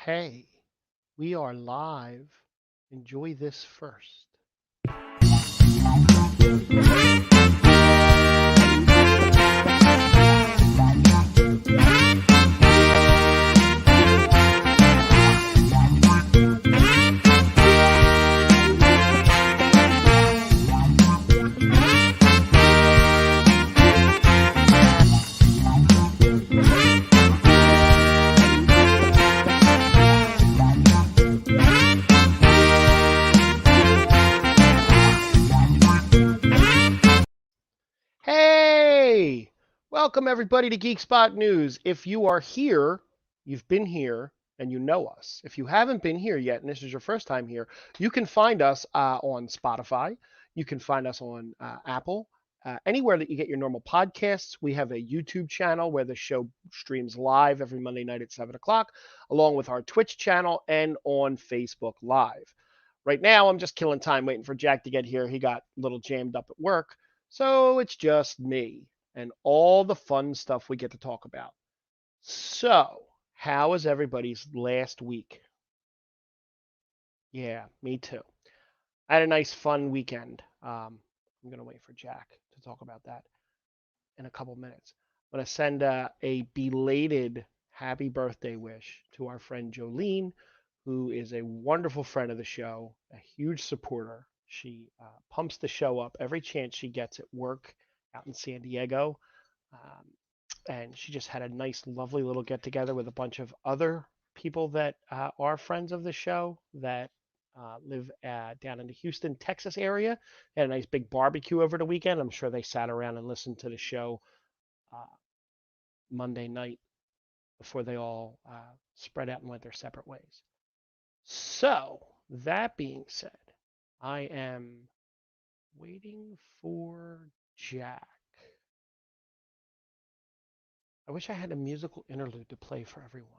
Hey, we are live. Enjoy this first. Hey, welcome everybody to Geek Spot News. If you are here, you've been here and you know us. If you haven't been here yet and this is your first time here, you can find us on Spotify. You can find us on Apple, anywhere that you get your normal podcasts. We have a YouTube channel where the show streams live every Monday night at 7 o'clock, along with our Twitch channel and on Facebook Live. Right now, I'm just killing time waiting for Jack to get here. He got a little jammed up at work. So it's just me and all the fun stuff we get to talk about. So, how was everybody's last week? Yeah, me too. I had a nice fun weekend. I'm going to wait for Jack to talk about that in a couple minutes. I'm going to send a belated happy birthday wish to our friend Jolene, who is a wonderful friend of the show, a huge supporter. She pumps the show up every chance she gets at work out in San Diego. Um, and she just had a nice, lovely little get together with a bunch of other people that are friends of the show that live down in the Houston, Texas area. They had a nice big barbecue over the weekend. I'm sure they sat around and listened to the show uh, Monday night before they all spread out and went their separate ways. So, that being said, I am waiting for Jack. I wish I had a musical interlude to play for everyone.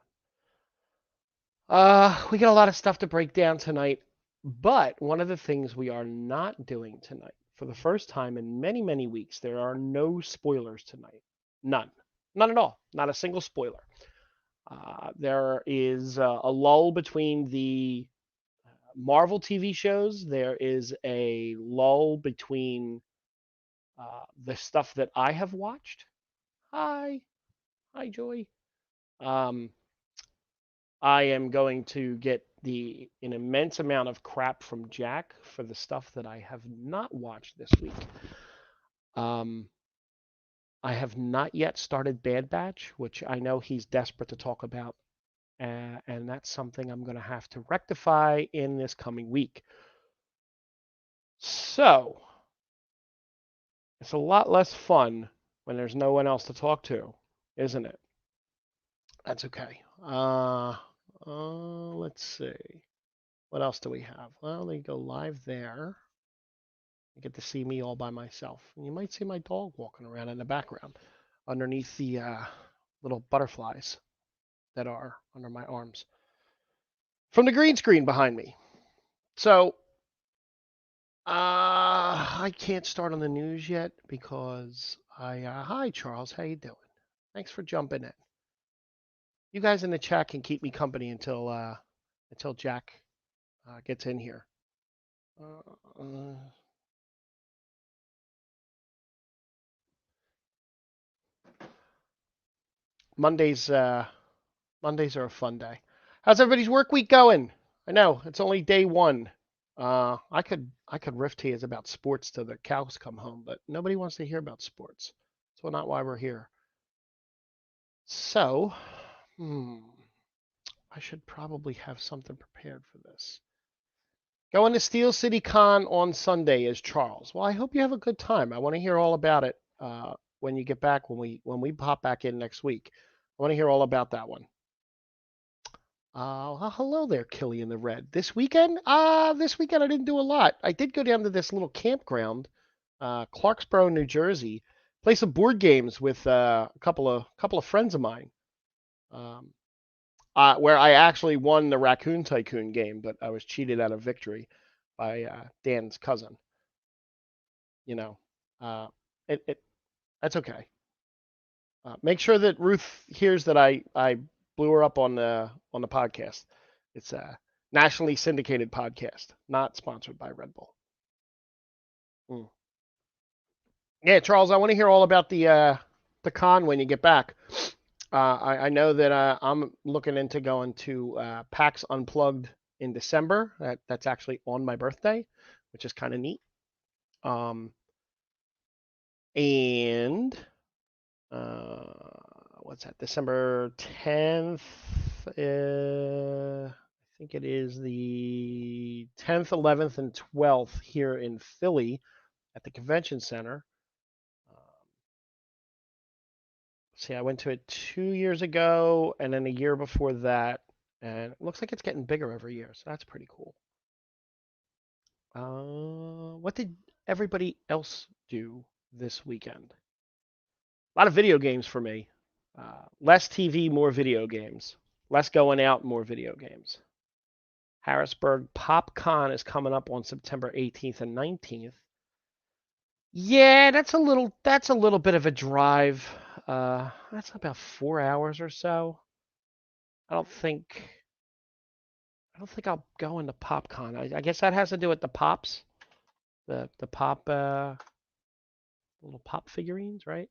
We got a lot of stuff to break down tonight, but one of the things we are not doing tonight, for the first time in many, many weeks, there are no spoilers tonight. None. None at all. Not a single spoiler. There is a lull between the Marvel TV shows. There is a lull between the stuff that I have watched. Hi. Hi, Joy. Um, I am going to get an immense amount of crap from Jack for the stuff that I have not watched this week. Um, I have not yet started Bad Batch, which I know he's desperate to talk about, and that's something I'm going to have to rectify in this coming week. So, it's a lot less fun when there's no one else to talk to, isn't it? That's okay. Let's see. What else do we have? Well, they go live there. You get to see me all by myself. And you might see my dog walking around in the background underneath the little butterflies that are under my arms from the green screen behind me. So I can't start on the news yet because hi Charles, how you doing? Thanks for jumping in. You guys in the chat can keep me company until Jack gets in here. Mondays Mondays are a fun day. How's everybody's work week going? I know it's only day one. I could riff tears about sports till the cows come home, but nobody wants to hear about sports. So not why we're here. So, I should probably have something prepared for this. Going to Steel City Con on Sunday is Charles. Well, I hope you have a good time. I want to hear all about it when you get back when we pop back in next week. I want to hear all about that one. Hello there, Killian the Red. This weekend? This weekend I didn't do a lot. I did go down to this little campground, Clarksboro, New Jersey, play some board games with a couple of friends of mine. Where I actually won the Raccoon Tycoon game, but I was cheated out of victory by Dan's cousin. You know, that's okay. Make sure that Ruth hears that I blew her up on the podcast. It's a nationally syndicated podcast, not sponsored by Red Bull. Mm. Yeah, Charles, I want to hear all about the con when you get back. I know that I'm looking into going to PAX Unplugged in December. That's actually on my birthday, which is kind of neat. And what's that? December 10th. I think it is the 10th, 11th, and 12th here in Philly at the convention center. See, I went to it 2 years ago, and then a year before that, and it looks like it's getting bigger every year, so that's pretty cool. What did everybody else do this weekend? A lot of video games for me. Less TV, more video games. Less going out, more video games. Harrisburg PopCon is coming up on September 18th and 19th. Yeah, that's a little bit of a drive. That's about 4 hours or so. I don't think I'll go into PopCon. I guess that has to do with the pops, the pop little pop figurines, right?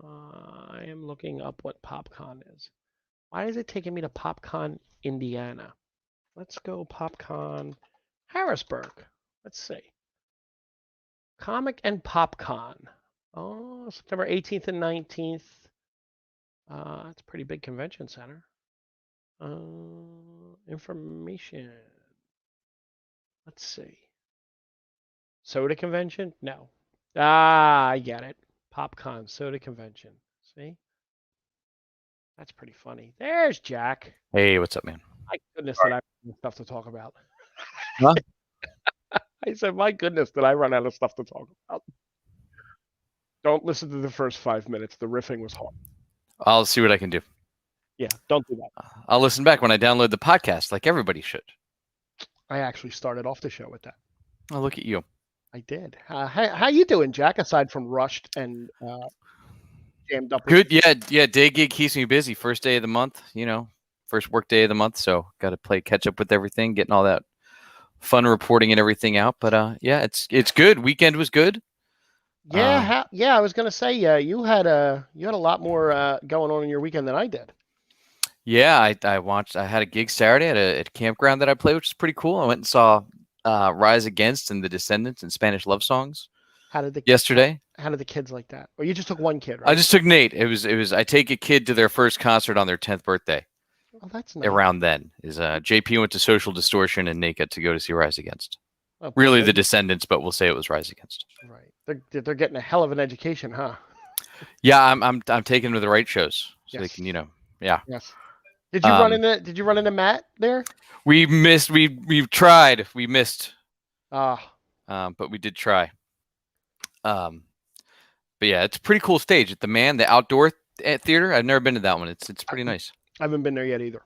I am looking up what PopCon is. Why is it taking me to PopCon Indiana? Let's go PopCon Harrisburg. Let's see. Comic and PopCon. Oh, September 18th and 19th. That's a pretty big convention center. Information. Let's see. Soda convention? No. I get it. PopCon soda convention. See? That's pretty funny. There's Jack. Hey, what's up, man? My goodness, that I have stuff to talk about. Huh? I said, my goodness, did I run out of stuff to talk about? Don't listen to the first 5 minutes. The riffing was hard. I'll see what I can do. Yeah, don't do that. I'll listen back when I download the podcast, like everybody should. I actually started off the show with that. Oh, look at you. I did. How you doing, Jack? Aside from rushed and jammed up. Good. Yeah. Day gig keeps me busy. First day of the month. First work day of the month. So got to catch up with everything, getting all that fun reporting and everything out. But yeah, it's good. Weekend was good. Yeah. I was gonna say, you had a lot more going on in your weekend than I did. Yeah, I had a gig Saturday at a campground that I played, which is pretty cool. I went and saw Rise Against and The Descendants and Spanish Love Songs. Yesterday. How did the kids like that? Or you just took one kid, right? I just took Nate. It was I take a kid to their first concert on their 10th birthday. Oh, that's nice. Around then is JP went to Social Distortion and Nate got to go to see Rise Against. Oh, really The Descendants, but we'll say it was Rise Against. Right. They're getting a hell of an education, huh? Yeah, I'm taking them to the right shows so they can, yeah. Yes. Did you run into Matt there? We missed. We've tried. We missed. But we did try. But yeah, it's a pretty cool stage at the outdoor theater. I've never been to that one. It's pretty nice. I haven't been there yet either.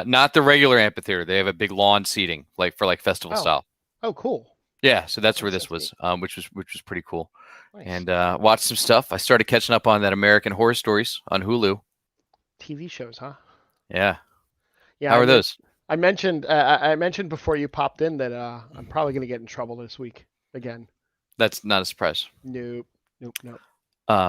Not the regular amphitheater. They have a big lawn seating, for festival style. Oh, cool. Yeah, so that's where this was, which was pretty cool. Nice. And watched some stuff. I started catching up on that American Horror Stories on Hulu. TV shows, huh? Yeah. How are those? I mentioned before you popped in that I'm probably going to get in trouble this week again. That's not a surprise. Nope.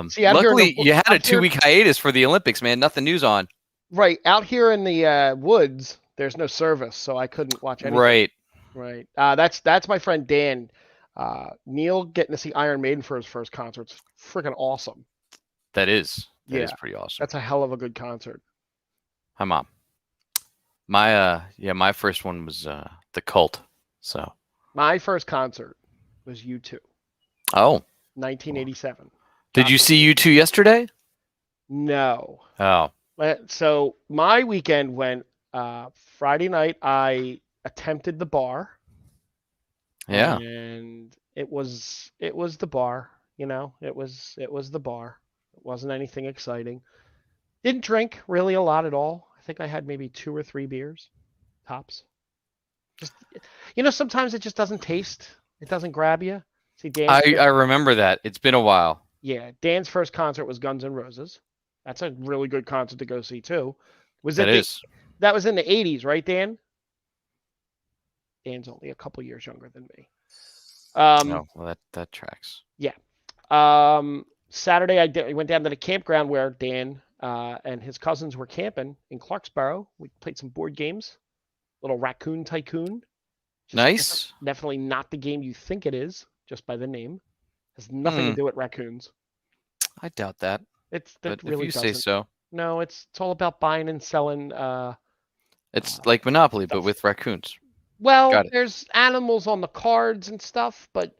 See, luckily, you had a 2-week hiatus for the Olympics, man. Nothing news on. Right. Out here in the woods, there's no service, so I couldn't watch anything. Right. That's my friend Dan. Neil getting to see Iron Maiden for his first concert. It's freaking awesome. That is pretty awesome. That's a hell of a good concert. Hi, Mom. My first one was The Cult. So my first concert was U2. Oh. 1987. Did you see U2 yesterday? No. Oh. So my weekend went Friday night. I attempted the bar. Yeah. And it was the bar. It was the bar. It wasn't anything exciting. Didn't drink really a lot at all. I think I had maybe 2 or 3 beers, tops. Just, sometimes it just doesn't taste. It doesn't grab you. See, I remember that. It's been a while. Yeah, Dan's first concert was Guns N' Roses. That's a really good concert to go see too. Is. That was in the 80s, right, Dan? Dan's only a couple years younger than me. Oh, well, that tracks. Yeah. Saturday, I went down to the campground where Dan and his cousins were camping in Clarksboro. We played some board games. Little Raccoon Tycoon. Nice. Definitely not the game you think it is, just by the name. Has nothing to do with raccoons. I doubt that. But really if you say so. No, it's all about buying and selling. It's like Monopoly, stuff. But with raccoons. Well, there's animals on the cards and stuff, but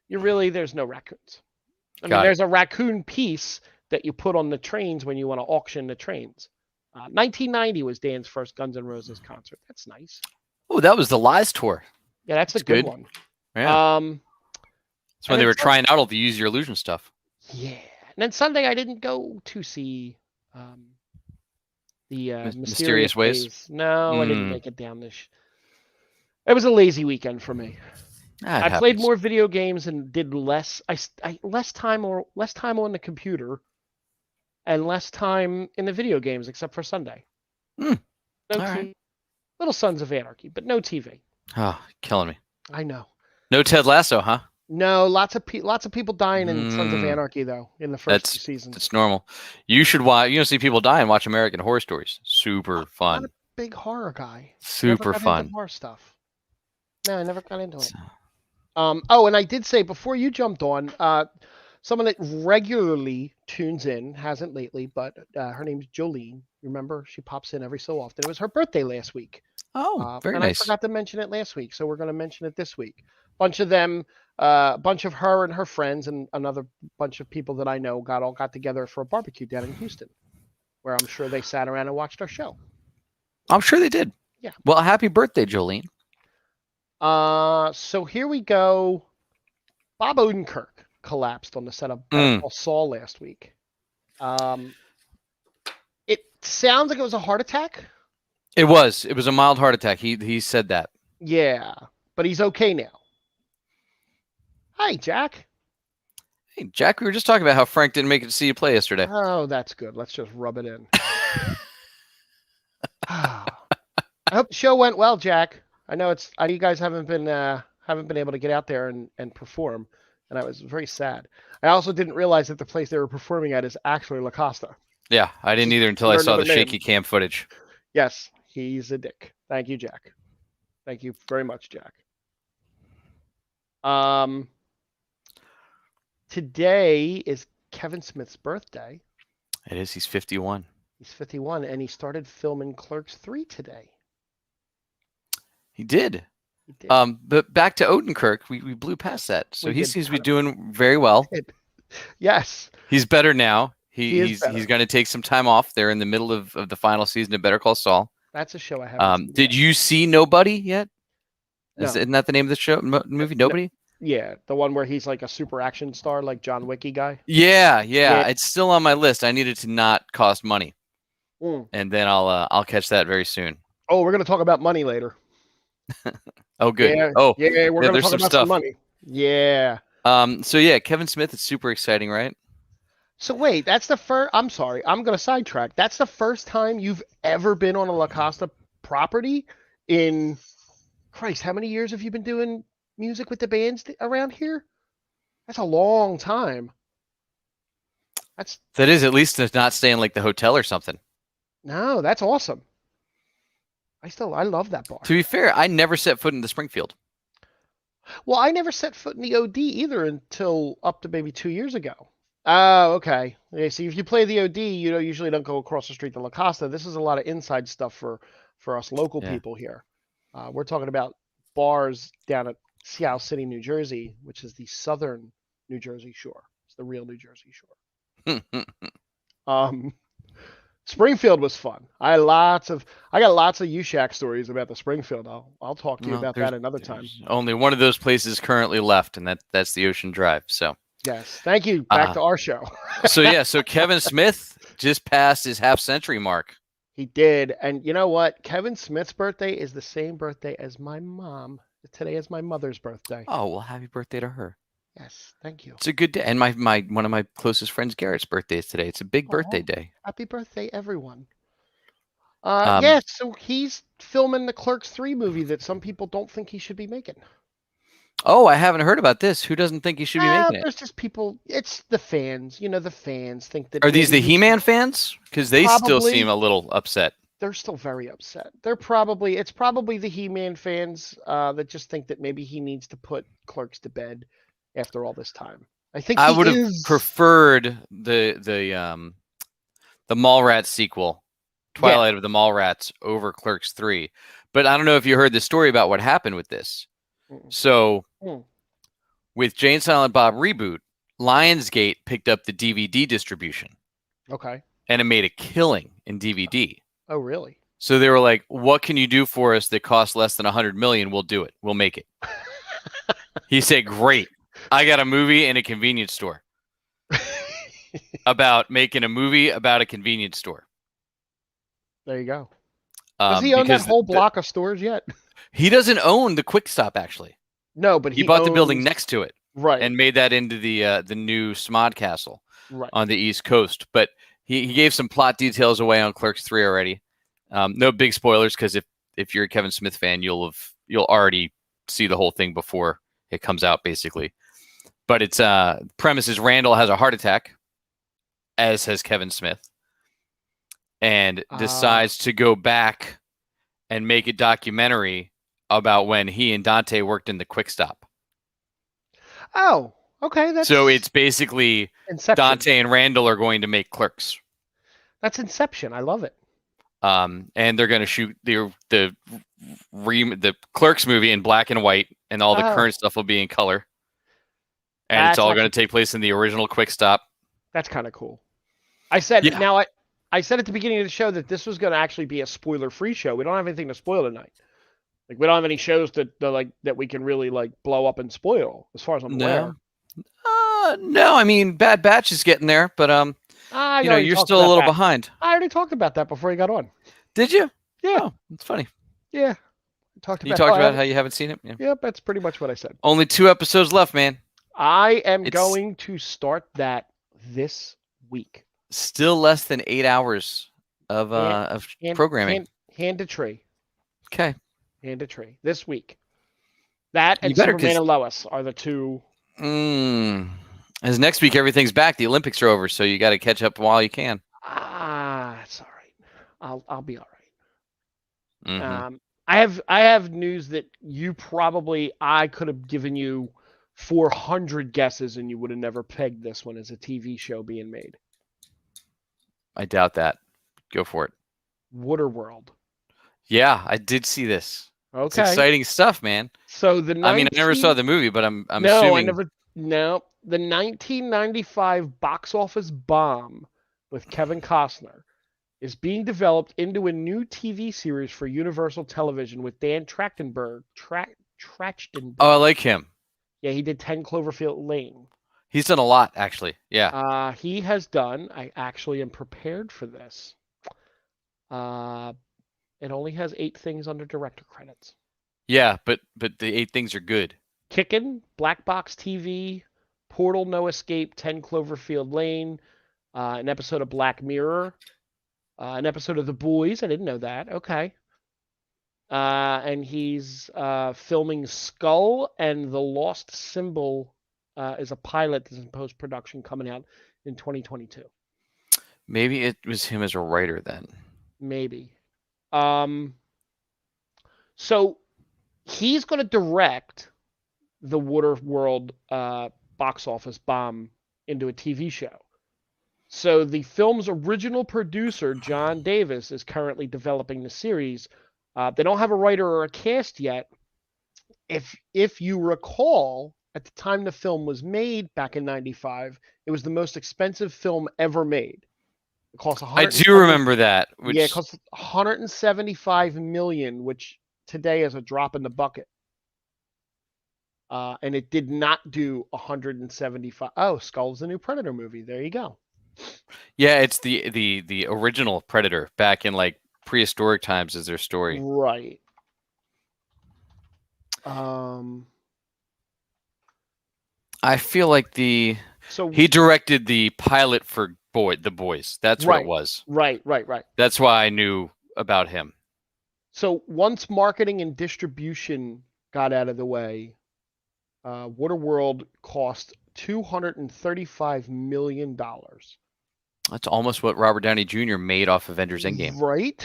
there's no raccoons. I mean, there's a raccoon piece that you put on the trains when you want to auction the trains. 1990 was Dan's first Guns N' Roses concert. That's nice. Oh, that was the Lies tour. Yeah, that's a good one. Yeah. That's when they were trying out all the Use Your Illusion stuff. Yeah. And then Sunday, I didn't go to see the Mysterious Ways. No, I didn't make it down this. It was a lazy weekend for me. I played more video games and did less. Less time on the computer, and less time in the video games, except for Sunday. No TV. Little Sons of Anarchy, but no TV. Oh, killing me. I know. No Ted Lasso, huh? No, lots of people dying in Sons of Anarchy though in the first 2 seasons. That's normal. You should watch. You don't see people die and watch American Horror Stories. Super fun. I'm not a big horror guy. Super fun. Horror stuff. No, I never got into it. And I did say before you jumped on, someone that regularly tunes in, hasn't lately, but her name's Jolene. Remember, she pops in every so often. It was her birthday last week. Oh, very nice. I forgot to mention it last week, so we're going to mention it this week. Bunch of her and her friends and another bunch of people that I know got together for a barbecue down in Houston, where I'm sure they sat around and watched our show. I'm sure they did. Yeah. Well, happy birthday, Jolene. So here we go. Bob Odenkirk collapsed on the set of Better Call Saul last week. It sounds like it was a heart attack. It was a mild heart attack. He said that. Yeah, but he's okay now. Hi, Jack. Hey, Jack, we were just talking about how Frank didn't make it to see you play yesterday. Oh, that's good. Let's just rub it in. I hope the show went well, Jack. I know you guys haven't been able to get out there and perform, and I was very sad. I also didn't realize that the place they were performing at is actually La Costa. Yeah, I didn't either until I saw the shaky cam footage. Yes, he's a dick. Thank you, Jack. Thank you very much, Jack. Today is Kevin Smith's birthday. It is. He's 51. He's 51, and he started filming Clerks 3 today. He did. But back to Odenkirk, we blew past that. So he seems to be doing very well. Yes. He's better now. He's going to take some time off. They're in the middle of the final season of Better Call Saul. That's a show I haven't seen. Did you see Nobody yet? No. Isn't that the name of the show movie? Nobody? Yeah, the one where he's like a super action star, like John Wicky guy. Yeah. It's still on my list. I need it to not cost money, and then I'll catch that very soon. Oh, we're gonna talk about money later. Oh, good. Yeah, we're gonna talk about some money. Yeah. So yeah, Kevin Smith is super exciting, right? So wait, that's the first. I'm sorry, I'm gonna sidetrack. That's the first time you've ever been on a La Costa property in. Christ, how many years have you been doing music with the bands around here? That's a long time. That is, at least it's not staying like the hotel or something. No, that's awesome. I love that bar. To be fair, I never set foot in the Springfield. Well, I never set foot in the OD either until up to maybe 2 years ago. Oh, okay. Yeah, see, if you play the OD, you usually don't go across the street to La Costa. This is a lot of inside stuff for us local people here. We're talking about bars down at Seattle City, New Jersey, which is the southern New Jersey shore. It's the real New Jersey shore. Springfield was fun. I got lots of UShack stories about the Springfield. I'll talk to you about that another time. Only one of those places currently left, and that's the Ocean Drive. So yes, thank you. Back to our show. So Kevin Smith just passed his half-century mark. He did, and you know what? Kevin Smith's birthday is the same birthday as my mom. Today is my mother's birthday. Oh well, happy birthday to her. Yes, thank you. It's a good day, and my one of my closest friends, Garrett's birthday is today. It's a big birthday Oh, day. happy birthday, everyone. Um, Yeah, so he's filming the Clerks 3 movie that some people don't think he should be making. oh, I haven't heard about this. Who doesn't think he should be making it? There's just people, it's the fans. The fans think that Are these maybe the he should. He-Man fans? Because they still seem Probably, a little upset. they're still very upset. It's probably the He-Man fans that just think that maybe he needs to put Clerks to bed after all this time. I think I he would have is. preferred the Mallrats sequel, Yeah. Twilight of the Mallrats, over Clerks 3. But I don't know if you heard the story about what happened with this. Mm, So mm, with Jay and Silent Bob reboot, Lionsgate picked up the DVD distribution, okay. and it made a killing in DVD. Oh, really? So they were like, "What can you do for us that costs less than $100 million? We'll do it. We'll make it." He said, "Great. I got a movie in a convenience store about making a movie about a convenience store." There you go. Does he own that Because whole block of stores yet? he doesn't own the Quick Stop, actually. No, but He he bought the building owns. next to it Right. and made that into the new Smod Castle Right. on the East Coast. But he gave some plot details away on Clerks 3 already. No big spoilers, because if you're a Kevin Smith fan, you'll already see the whole thing before it comes out, basically. But its premise is Randall has a heart attack, as has Kevin Smith, and decides to go back and make a documentary about when he and Dante worked in the Quick Stop. Oh, okay. That's So it's basically Inception. Dante and Randall are going to make Clerks. That's Inception. I love it. And they're going to shoot the Clerks movie in black and white, and all the current stuff will be in color. And it's all going to take place in the original Quick Stop. That's kind of cool. I said I said at the beginning of the show that this was going to actually be a spoiler-free show. We don't have anything to spoil tonight. Like, we don't have any shows that we can really like blow up and spoil, as far as I'm aware. No, I mean, Bad Batch is getting there, but you're still a little behind. I already talked about that before you got on. Did you? Yeah. Oh, that's funny. Yeah. You talked about how you haven't seen it? Yeah. Yep, that's pretty much what I said. Only 2 episodes left, man. I am going to start that this week. Still less than 8 hours of programming. Hand a tree. Okay. Hand a tree. This week. That and Superman and Lois are the two. As next week everything's back. The Olympics are over, so you got to catch up while you can. That's all right. I'll be all right. Mm-hmm. I have news that I could have given you 400 guesses and you would have never pegged this one as a TV show being made. I doubt that. Go for it. Waterworld. Yeah, I did see this. Okay. It's exciting stuff, man. So I never saw the movie, but I'm assuming. No, the 1995 box office bomb with Kevin Costner is being developed into a new TV series for Universal Television with Dan Trachtenberg. Trachtenberg. Oh, I like him. Yeah, he did 10 Cloverfield Lane. He's done a lot, actually. Yeah. He has done. I actually am prepared for this. It only has 8 things under director credits. Yeah, but the 8 things are good. Kickin', Black Box TV, Portal, No Escape, 10 Cloverfield Lane, an episode of Black Mirror, an episode of The Boys. I didn't know that. Okay. And he's filming Skull, and The Lost Symbol is a pilot that's in post-production coming out in 2022. Maybe it was him as a writer then. Maybe. So he's going to direct the Waterworld box office bomb into a TV show. So the film's original producer, John Davis, is currently developing the series. They don't have a writer or a cast yet. If you recall, at the time the film was made back in '95, it was the most expensive film ever made. It cost I do remember that. Yeah, it cost $175 million, which today is a drop in the bucket. And it did not do 175. Oh, Skull's the new Predator movie. There you go. Yeah, it's the original Predator back in like prehistoric times is their story. Right. I feel like he directed the pilot for The Boys. That's what it was. Right. That's why I knew about him. So once marketing and distribution got out of the way, Waterworld cost $235 million. That's almost what Robert Downey Jr. made off Avengers Endgame. Right.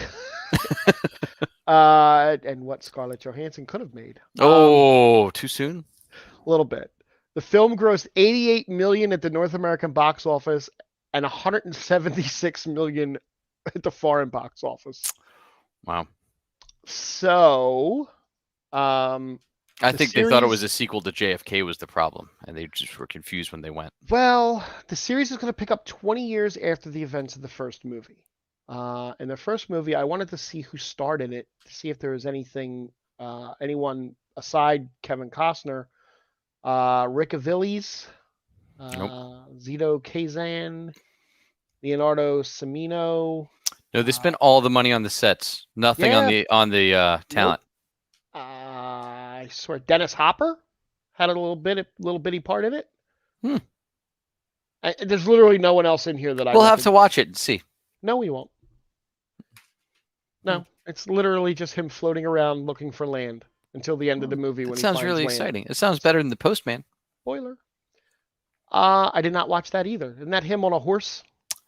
And what Scarlett Johansson could have made. Too soon? A little bit. The film grossed $88 million at the North American box office and $176 million at the foreign box office. Wow. So, I think they thought it was a sequel to JFK was the problem, and they just were confused when they went. Well, the series is going to pick up 20 years after the events of the first movie. In the first movie, I wanted to see who starred in it, to see if there was anyone aside Kevin Costner, Rick Aviles, Nope. Zito Kazan, Leonardo Cimino. No, they spent all the money on the sets, nothing on the talent. Nope. I swear, Dennis Hopper had a little bitty part in it. There's literally no one else in here that We'll have to watch it and see. No, we won't. No, it's literally just him floating around looking for land until the end of the movie. When sounds really exciting. It sounds better than The Postman. Spoiler. I did not watch that either. Isn't that him on a horse?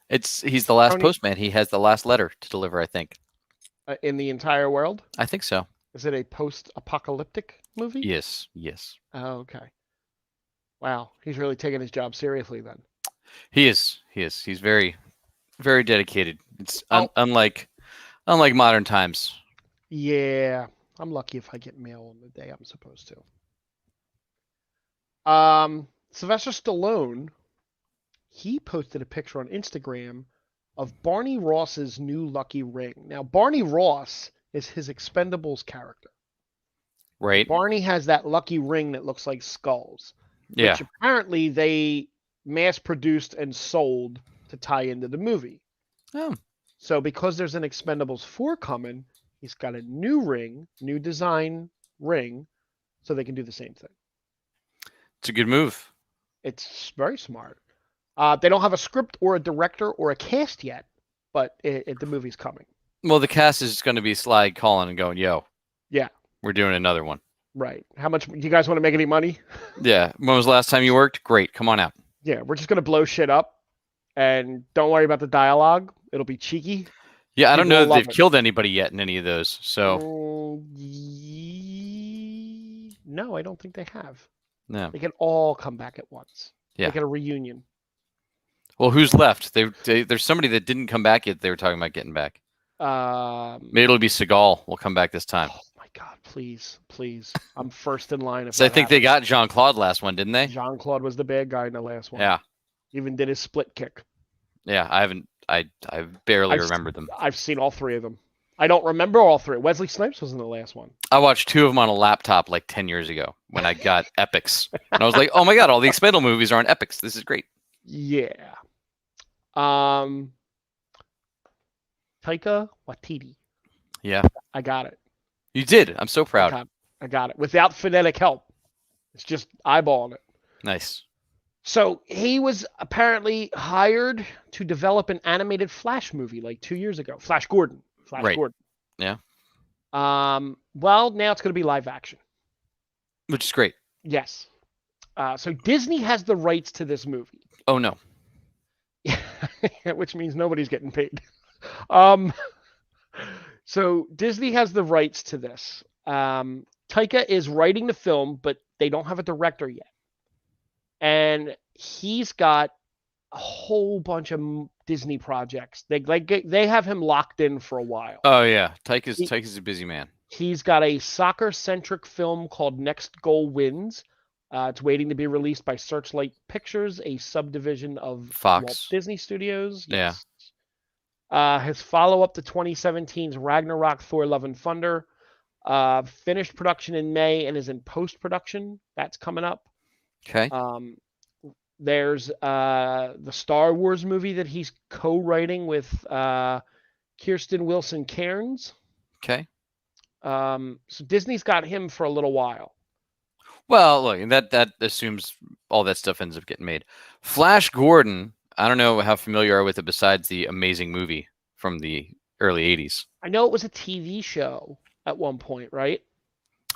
He's the last postman. He has the last letter to deliver, I think. In the entire world? I think so. Is it a post-apocalyptic movie? Yes. Oh, okay. Wow, he's really taking his job seriously then. He is. He's very, very dedicated. It's unlike modern times. Yeah, I'm lucky if I get mail on the day I'm supposed to. Sylvester Stallone, he posted a picture on Instagram of Barney Ross's new lucky ring. Now, Barney Ross is his Expendables character. Right. Barney has that lucky ring that looks like skulls. Yeah. Which apparently they mass-produced and sold to tie into the movie. Oh. So because there's an Expendables 4 coming, he's got a new ring, new design ring, so they can do the same thing. It's a good move. It's very smart. They don't have a script or a director or a cast yet, but the movie's coming. Well, the cast is going to be Sly calling and going, yo. Yeah. We're doing another one. Right. How much do you guys want to make any money? Yeah. When was the last time you worked? Great. Come on out. Yeah. We're just going to blow shit up. And don't worry about the dialogue. It'll be cheeky. Yeah. I don't know if they've killed anybody yet in any of those. So. No, I don't think they have. No. They can all come back at once. Yeah. They get a reunion. Well, who's left? There's somebody that didn't come back yet. They were talking about getting back. Maybe it'll be Seagal. Will come back this time. Oh my God! Please. I'm first in line. So I think they got Jean-Claude last one, didn't they? Jean-Claude was the bad guy in the last one. Yeah. Even did his split kick. Yeah, I haven't. I barely remember them. I've seen all three of them. I don't remember all three. Wesley Snipes was in the last one. I watched 2 of them on a laptop like 10 years ago when I got Epics, and I was like, "Oh my God! All the Expendable movies are on Epics. This is great." Yeah. Taika Waititi. Yeah. I got it. You did. I'm so proud. I got it. Without phonetic help. It's just eyeballing it. Nice. So he was apparently hired to develop an animated Flash movie like 2 years ago. Flash Gordon. Gordon. Yeah. Well, now it's going to be live action. Which is great. Yes. So Disney has the rights to this movie. Oh, no. Which means nobody's getting paid. So Disney has the rights to this. Taika is writing the film, but they don't have a director yet. And he's got a whole bunch of Disney projects. They have him locked in for a while. Oh yeah, Taika's a busy man. He's got a soccer-centric film called Next Goal Wins. It's waiting to be released by Searchlight Pictures, a subdivision of Fox. Walt Disney Studios. Yes. Yeah. His follow-up to 2017's Ragnarok Thor Love and Thunder finished production in May and is in post-production. That's coming up. Okay. There's the Star Wars movie that he's co-writing with Kirsten Wilson Cairns. Okay. So Disney's got him for a little while. Well, look, that assumes all that stuff ends up getting made. Flash Gordon, I don't know how familiar you are with it besides the amazing movie from the early 80s. I know it was a TV show at one point, right?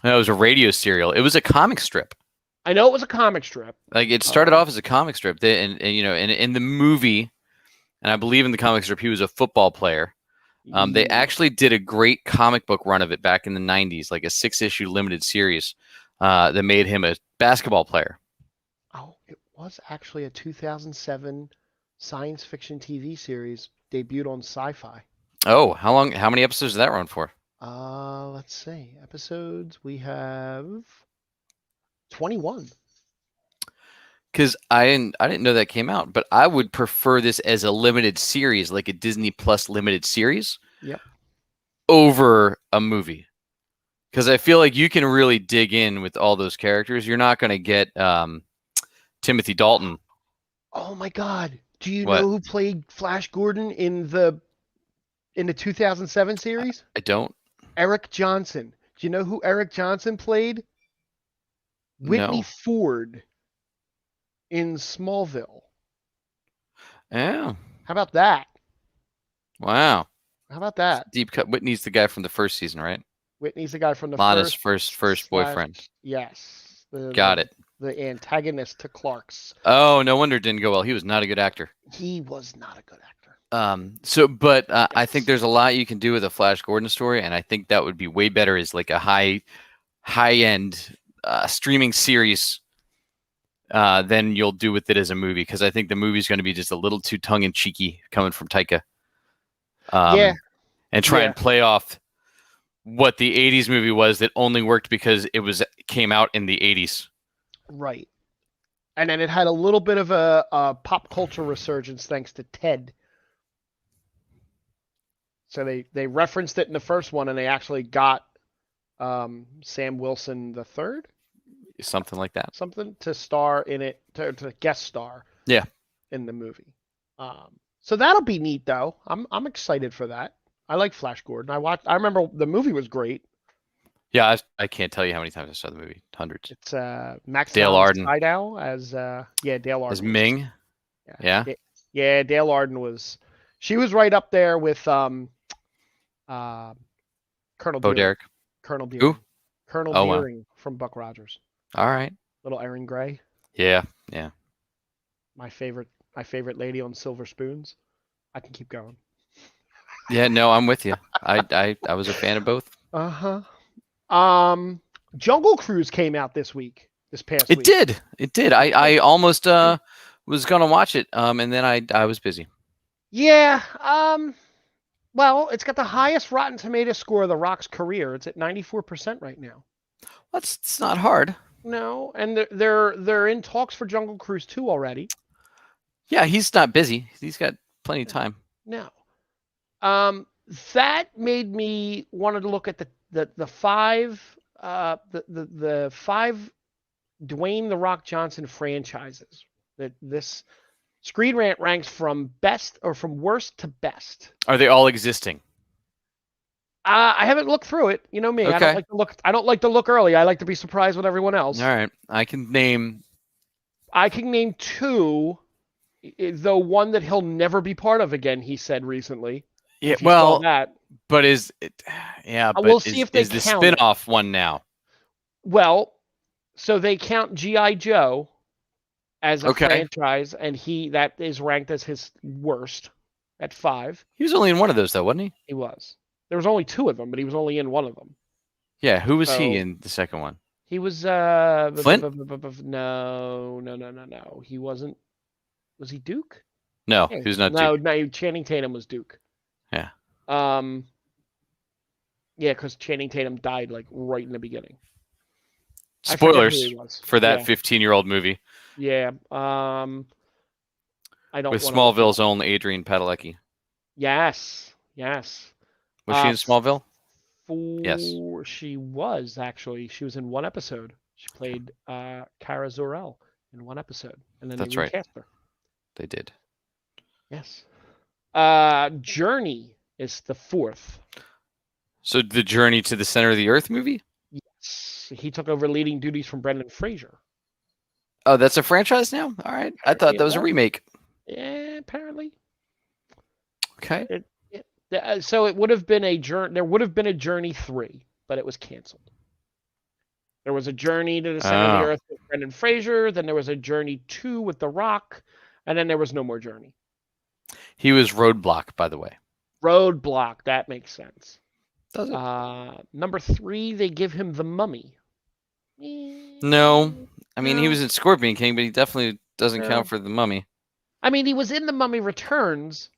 No, it was a radio serial. It was a comic strip. I know it was a comic strip. Like it started off as a comic strip, and in the movie, and I believe in the comic strip, he was a football player. They actually did a great comic book run of it back in the 90s, like a 6-issue limited series that made him a basketball player. Oh, it was actually a 2007 science fiction TV series debuted on Sci-Fi. Oh, how long? How many episodes did that run for? Let's see. Episodes, we have 21. Because I didn't know that came out, but I would prefer this as a limited series, like a Disney Plus limited series. Yep. Over a movie. Because I feel like you can really dig in with all those characters. You're not going to get Timothy Dalton. Oh my God! Do you What? know who played Flash Gordon in the 2007 series? I don't. Eric Johnson. Do you know who Eric Johnson played? Whitney No. Ford in Smallville. Yeah. How about that? Wow. How about that? Deep cut. Whitney's the guy from the first season, right? Whitney's the guy from the Lana's first boyfriend. Yes. Got it. The antagonist to Clark's. Oh, no wonder it didn't go well. He was not a good actor. He was not a good actor. I think there's a lot you can do with a Flash Gordon story, and I think that would be way better as like a high end streaming series than you'll do with it as a movie, because I think the movie's going to be just a little too tongue in cheeky coming from Taika. And try and play off what the 80s movie was that only worked because it came out in the 80s. Right. And then it had a little bit of a pop culture resurgence thanks to Ted. So they referenced it in the first one, and they actually got Sam Wilson the third, something like that, to star in it, to guest star. Yeah. In the movie. So that'll be neat, though. I'm excited for that. I like Flash Gordon. I remember the movie was great. Yeah, I can't tell you how many times I saw the movie. Hundreds. It's Max Dale Arden Sydow as Dale Arden as Ming. Yeah. Dale Arden was. She was right up there with Colonel Bo Derek. Colonel Deering. Who? Colonel Deering from Buck Rogers. All right. Little Erin Gray. Yeah. My favorite lady on Silver Spoons. I can keep going. Yeah, no, I'm with you. I was a fan of both. Jungle Cruise came out this past week. It did. I almost was gonna watch it, and then I was busy. Yeah. Well, it's got the highest Rotten Tomatoes score of The Rock's career. It's at 94% right now. It's not hard. No, and they're in talks for Jungle Cruise 2 already. Yeah, he's not busy. He's got plenty of time. No. That made me want to look at the five Dwayne The Rock Johnson franchises that this Screen Rant ranks from worst to best. Are they all existing? I haven't looked through it. You know me. Okay. I don't like to look early. I like to be surprised with everyone else. All right. I can name two, though one that he'll never be part of again, he said recently. Yeah, well, that. But is it? Yeah, but we'll see if they is the count spin-off one now? Well, so they count G.I. Joe as a franchise, and that is ranked as his worst at 5. He was only in one of those, though, wasn't he? He was. There was only 2 of them, but he was only in one of them. Yeah, who was he in the second one? He was Flint? No. He wasn't. Was he Duke? No, he was not Duke. No, Channing Tatum was Duke. Yeah. Yeah, because Channing Tatum died like right in the beginning. Spoilers for that 15-year-old movie. Yeah. I don't. With Smallville's own Adrienne Padalecki. Yes. Was she in Smallville? Yes. She was, actually. She was in one episode. She played Kara Zor-El in one episode. And then they recast her. They did. Yes. Journey is the 4th. So the Journey to the Center of the Earth movie? Yes. He took over leading duties from Brendan Fraser. Oh, that's a franchise now? All right. I thought that was a remake. Yeah, apparently. Okay. So it would have been a journey. There would have been a Journey 3, but it was canceled. There was a Journey to the Center of the Earth with Brendan Fraser. Then there was a Journey 2 with The Rock, and then there was no more Journey. He was Roadblock, by the way. Roadblock. That makes sense. Does it? Number 3, they give him The Mummy. No. I mean, he was in Scorpion King, but he definitely doesn't count for The Mummy. I mean, he was in The Mummy Returns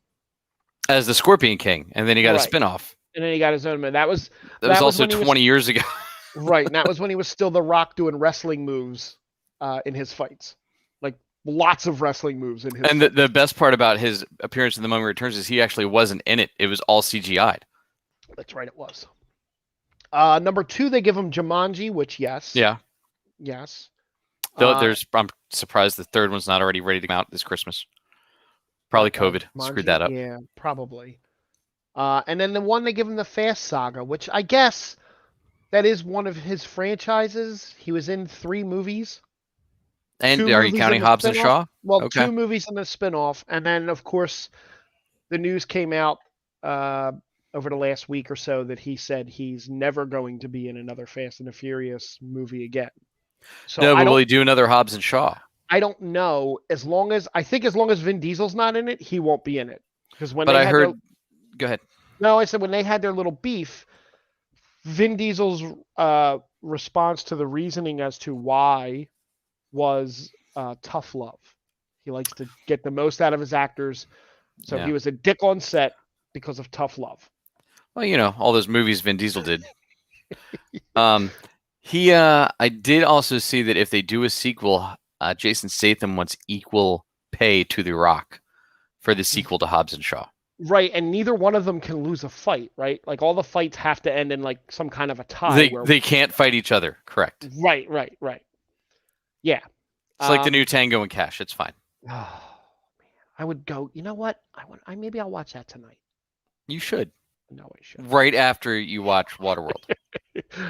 as the Scorpion King, and then he got a spinoff. And then he got his own movie. That was also 20 years ago. Right, and that was when he was still The Rock doing wrestling moves in his fights. Like, lots of wrestling moves in his And the best part about his appearance in The Mummy Returns is he actually wasn't in it. It was all CGI'd. That's right, it was. Number 2, they give him Jumanji, which, yes. Yeah. Yes. I'm surprised the third one's not already ready to come out this Christmas. Probably COVID screwed that up. Yeah, probably. And then the one they give him, the Fast Saga, which I guess that is one of his franchises. He was in 3 movies. And are you counting Hobbs and Shaw? Well, okay. 2 movies and a spinoff. And then, of course, the news came out over the last week or so that he said he's never going to be in another Fast and the Furious movie again. So no, but will he do another Hobbs and Shaw? I don't know. As long as Vin Diesel's not in it, he won't be in it. Because when I heard, go ahead. No, I said when they had their little beef, Vin Diesel's response to the reasoning as to why was tough love. He likes to get the most out of his actors, so he was a dick on set because of tough love. Well, all those movies Vin Diesel did. I did also see that if they do a sequel, Jason Statham wants equal pay to The Rock for the sequel to Hobbs and Shaw. Right, and neither one of them can lose a fight, right? Like, all the fights have to end in, like, some kind of a tie. They can't fight each other, correct. Right. Yeah. It's like the new Tango and Cash. It's fine. Oh, man. I would go, you know what? Maybe I'll watch that tonight. You should. No, I should. Right after you watch Waterworld.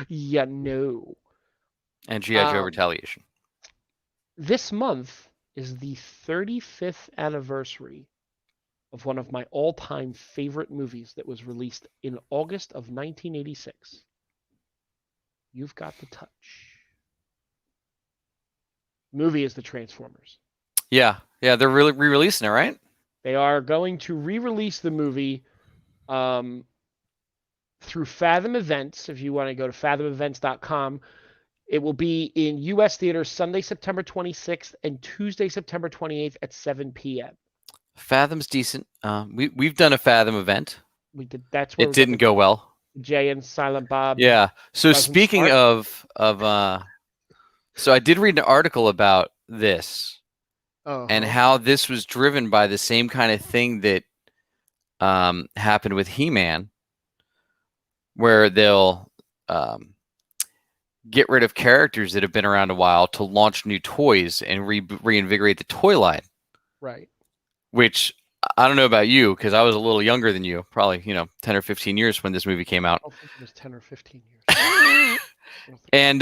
Yeah, no. And G.I. Joe Retaliation. This month is the 35th anniversary of one of my all-time favorite movies that was released in August of 1986. You've Got the Touch. Movie is The Transformers. Yeah, they're really re-releasing it, right? They are going to re-release the movie through Fathom Events. If you want to go to fathomevents.com, it will be in U.S. theaters Sunday, September 26th and Tuesday, September 28th at 7 p.m. Fathom's decent. We've done a Fathom event. We did. That's where it didn't go well. Jay and Silent Bob. Yeah. So speaking of so I did read an article about this and how this was driven by the same kind of thing that happened with He-Man, where they'll get rid of characters that have been around a while to launch new toys and reinvigorate the toy line. Right. Which I don't know about you, because I was a little younger than you, probably 10 or 15 years when this movie came out. I don't think it was 10 or 15 years. And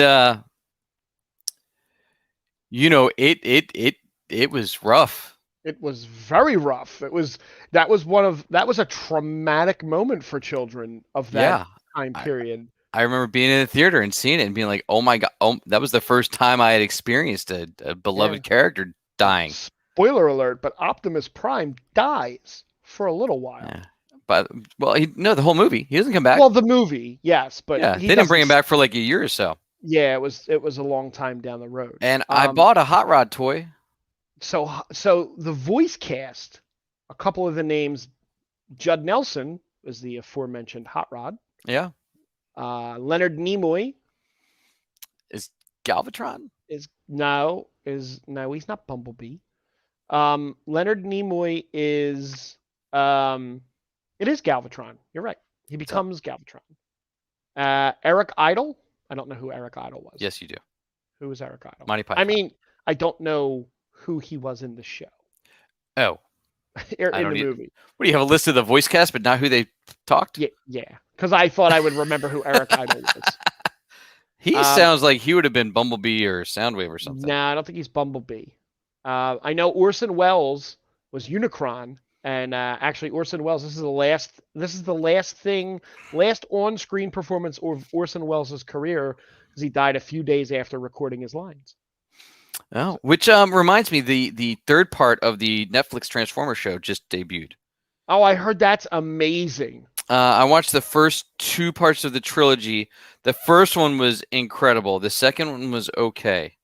it was rough. It was very rough. That was a traumatic moment for children of that time period. I remember being in the theater and seeing it and being like, "Oh my god!" That was the first time I had experienced a beloved character dying. Spoiler alert! But Optimus Prime dies for a little while. Yeah. But the whole movie. He doesn't come back. Well, the movie, yes, but they didn't bring him back for like a year or so. Yeah, it was a long time down the road. And I bought a Hot Rod toy. So the voice cast, a couple of the names, Judd Nelson is the aforementioned Hot Rod. Yeah. Leonard Nimoy is Galvatron. No, he's not Bumblebee. Leonard Nimoy is it is Galvatron. You're right. He becomes Galvatron. Eric Idle. I don't know who Eric Idle was. Yes, you do. Who was Eric Idle? Monty Python. I mean, I don't know who he was in the show. Oh. in the movie. What do you have a list of the voice cast, but not who they talked? Yeah. Because I thought I would remember who Eric Idle was. He sounds like he would have been Bumblebee or Soundwave or something. Nah, I don't think he's Bumblebee. I know Orson Welles was Unicron, and actually Orson Welles. This is the last on-screen performance of Orson Welles' career, because he died a few days after recording his lines. Oh, which reminds me, the third part of the Netflix Transformers show just debuted. Oh, I heard that's amazing. I watched the first 2 parts of the trilogy. The first one was incredible. The second one was okay.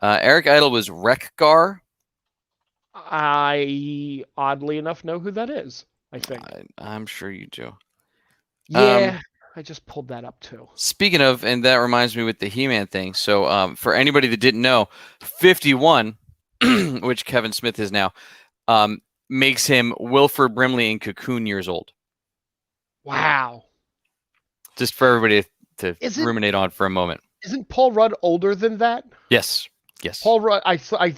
Eric Idle was Wreck-Gar. I oddly enough know who that is. I think. I'm sure you do. Yeah, I just pulled that up too. Speaking of, and that reminds me with the He-Man thing. So for anybody that didn't know, 51, which Kevin Smith is now, makes him Wilford Brimley in Cocoon years old. Wow. Just for everybody to ruminate on for a moment. Isn't Paul Rudd older than that? Yes. Paul Rudd, I swear.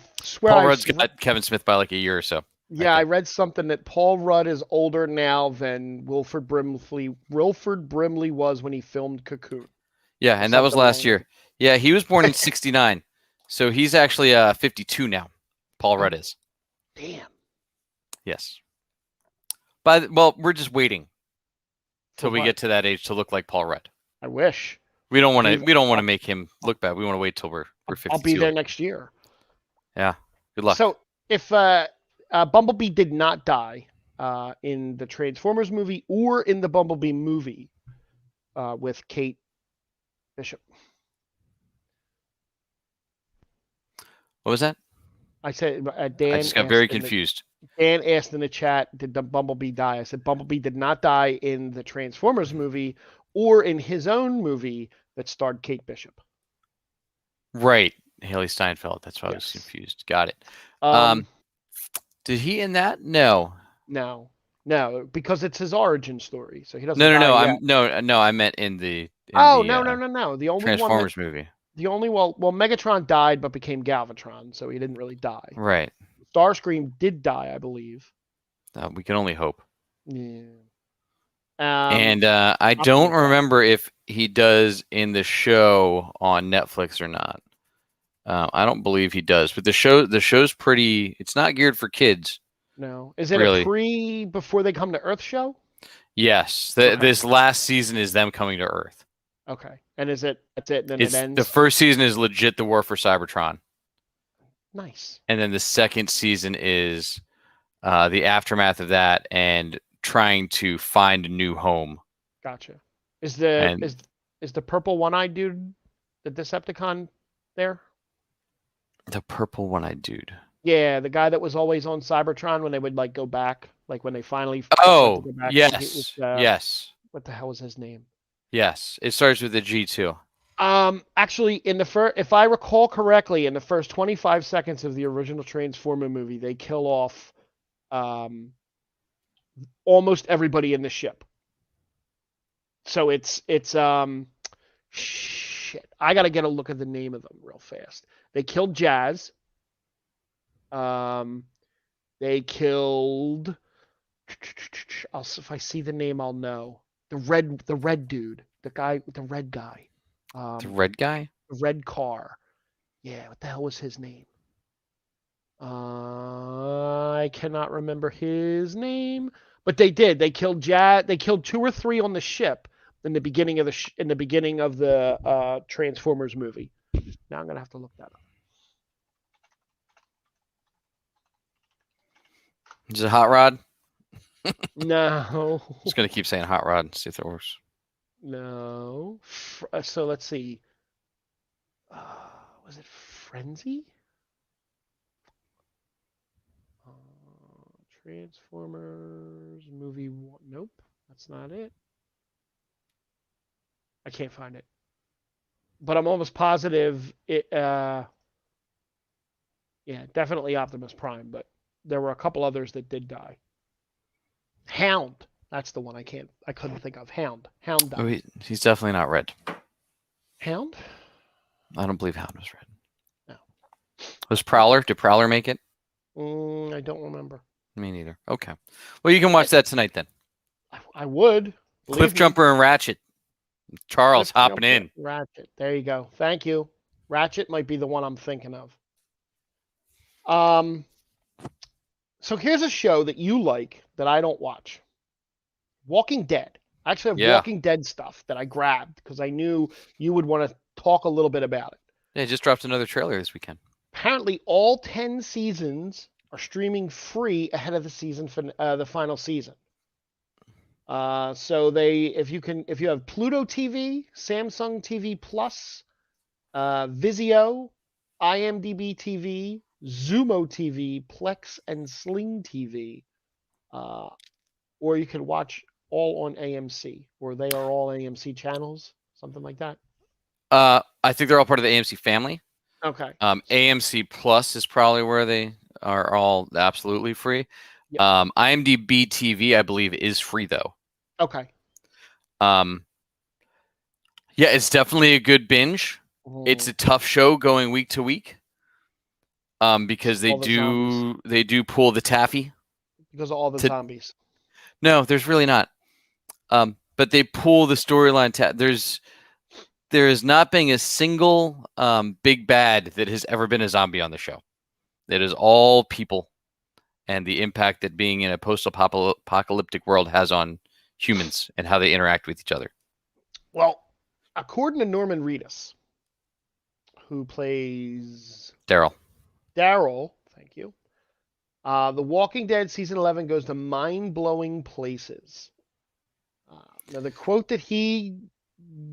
Paul Rudd's got Kevin Smith by like a year or so. Yeah, I read something that Paul Rudd is older now than Wilford Brimley was when he filmed Cocoon. Yeah, and that was last year. Yeah, he was born in 69. So he's actually 52 now. Paul Rudd is. Damn. Yes. Well, we're just waiting till we get to that age to look like Paul Rudd. I wish. We don't want to make him look bad. We want to wait till we're 52. I'll be there next year. Yeah. Good luck. So if Bumblebee did not die in the Transformers movie or in the Bumblebee movie with Kate Bishop. What was that? I said Dan. I just got very confused. Dan asked in the chat, did the Bumblebee die? I said Bumblebee did not die in the Transformers movie or in his own movie that starred Kate Bishop. Right. Haley Steinfeld. That's why I was confused. Got it. Did he in that? No. No, because it's his origin story. So he doesn't. No. I meant in the. No. The only Transformers movie. The only well, Megatron died but became Galvatron, so he didn't really die. Right. Starscream did die, I believe. We can only hope. Yeah. And I don't remember if he does in the show on Netflix or not. I don't believe he does, but the show's pretty. It's not geared for kids. No, is it really. a before they come to Earth show? Yes, this last season is them coming to Earth. Okay, and that's it? And then it ends. The first season is legit the war for Cybertron. Nice. And then the second season is the aftermath of that and trying to find a new home. Gotcha. Is the purple one-eyed dude the Decepticon there? The purple one-eyed dude. Yeah, the guy that was always on Cybertron when they would go back, when they finally. Oh, yes, yes. What the hell was his name? Yes, it starts with a G too. Actually, if I recall correctly, in the first 25 seconds of the original Transformer movie, they kill off, almost everybody in the ship. So it's shit. I gotta get a look at the name of them real fast. They killed Jazz. They killed. If I see the name, I'll know. The red dude, the red guy. The red guy? The red car. Yeah, what the hell was his name? I cannot remember his name, but they did. They killed Jazz. They killed 2 or 3 on the ship in the beginning of the Transformers movie. Now I'm gonna have to look that up. Is it Hot Rod? No. Just gonna keep saying Hot Rod and see if it works. No. So let's see. Was it Frenzy? Transformers movie 1. Nope, that's not it. I can't find it. But I'm almost positive it. Yeah, definitely Optimus Prime, but there were a couple others that did die. Hound. That's the one I couldn't think of. Hound died. Oh, he's definitely not red. Hound? I don't believe Hound was red. No. Was Prowler? Did Prowler make it? I don't remember. Me neither. Okay. Well, you can watch that tonight then. I would. Cliff Jumper and Ratchet. Charles hopping in. Ratchet. There you go. Thank you. Ratchet might be the one I'm thinking of. So here's a show that you like that I don't watch. Walking Dead. I actually have Walking Dead stuff that I grabbed because I knew you would want to talk a little bit about it. Yeah, just dropped another trailer this weekend. Apparently, all 10 seasons are streaming free ahead of the season for the final season. So if you have Pluto TV, Samsung TV Plus, Vizio, IMDb TV, Zumo TV, Plex, and Sling TV, or you can watch all on AMC, or they are all AMC channels, something like that. I think they're all part of the AMC family. Okay. AMC Plus is probably where they are all absolutely free. Yep. IMDb TV, I believe, is free though. Okay. Yeah, it's definitely a good binge. It's a tough show going week to week. Because they do pull the taffy. Because of all the zombies. No, there's really not. But they pull the storyline. There has not been a single big bad that has ever been a zombie on the show. It is all people, and the impact that being in a post-apocalyptic world has on humans and how they interact with each other. Well, according to Norman Reedus, who plays Daryl, thank you. The Walking Dead season 11 goes to mind-blowing places. Now, the quote that he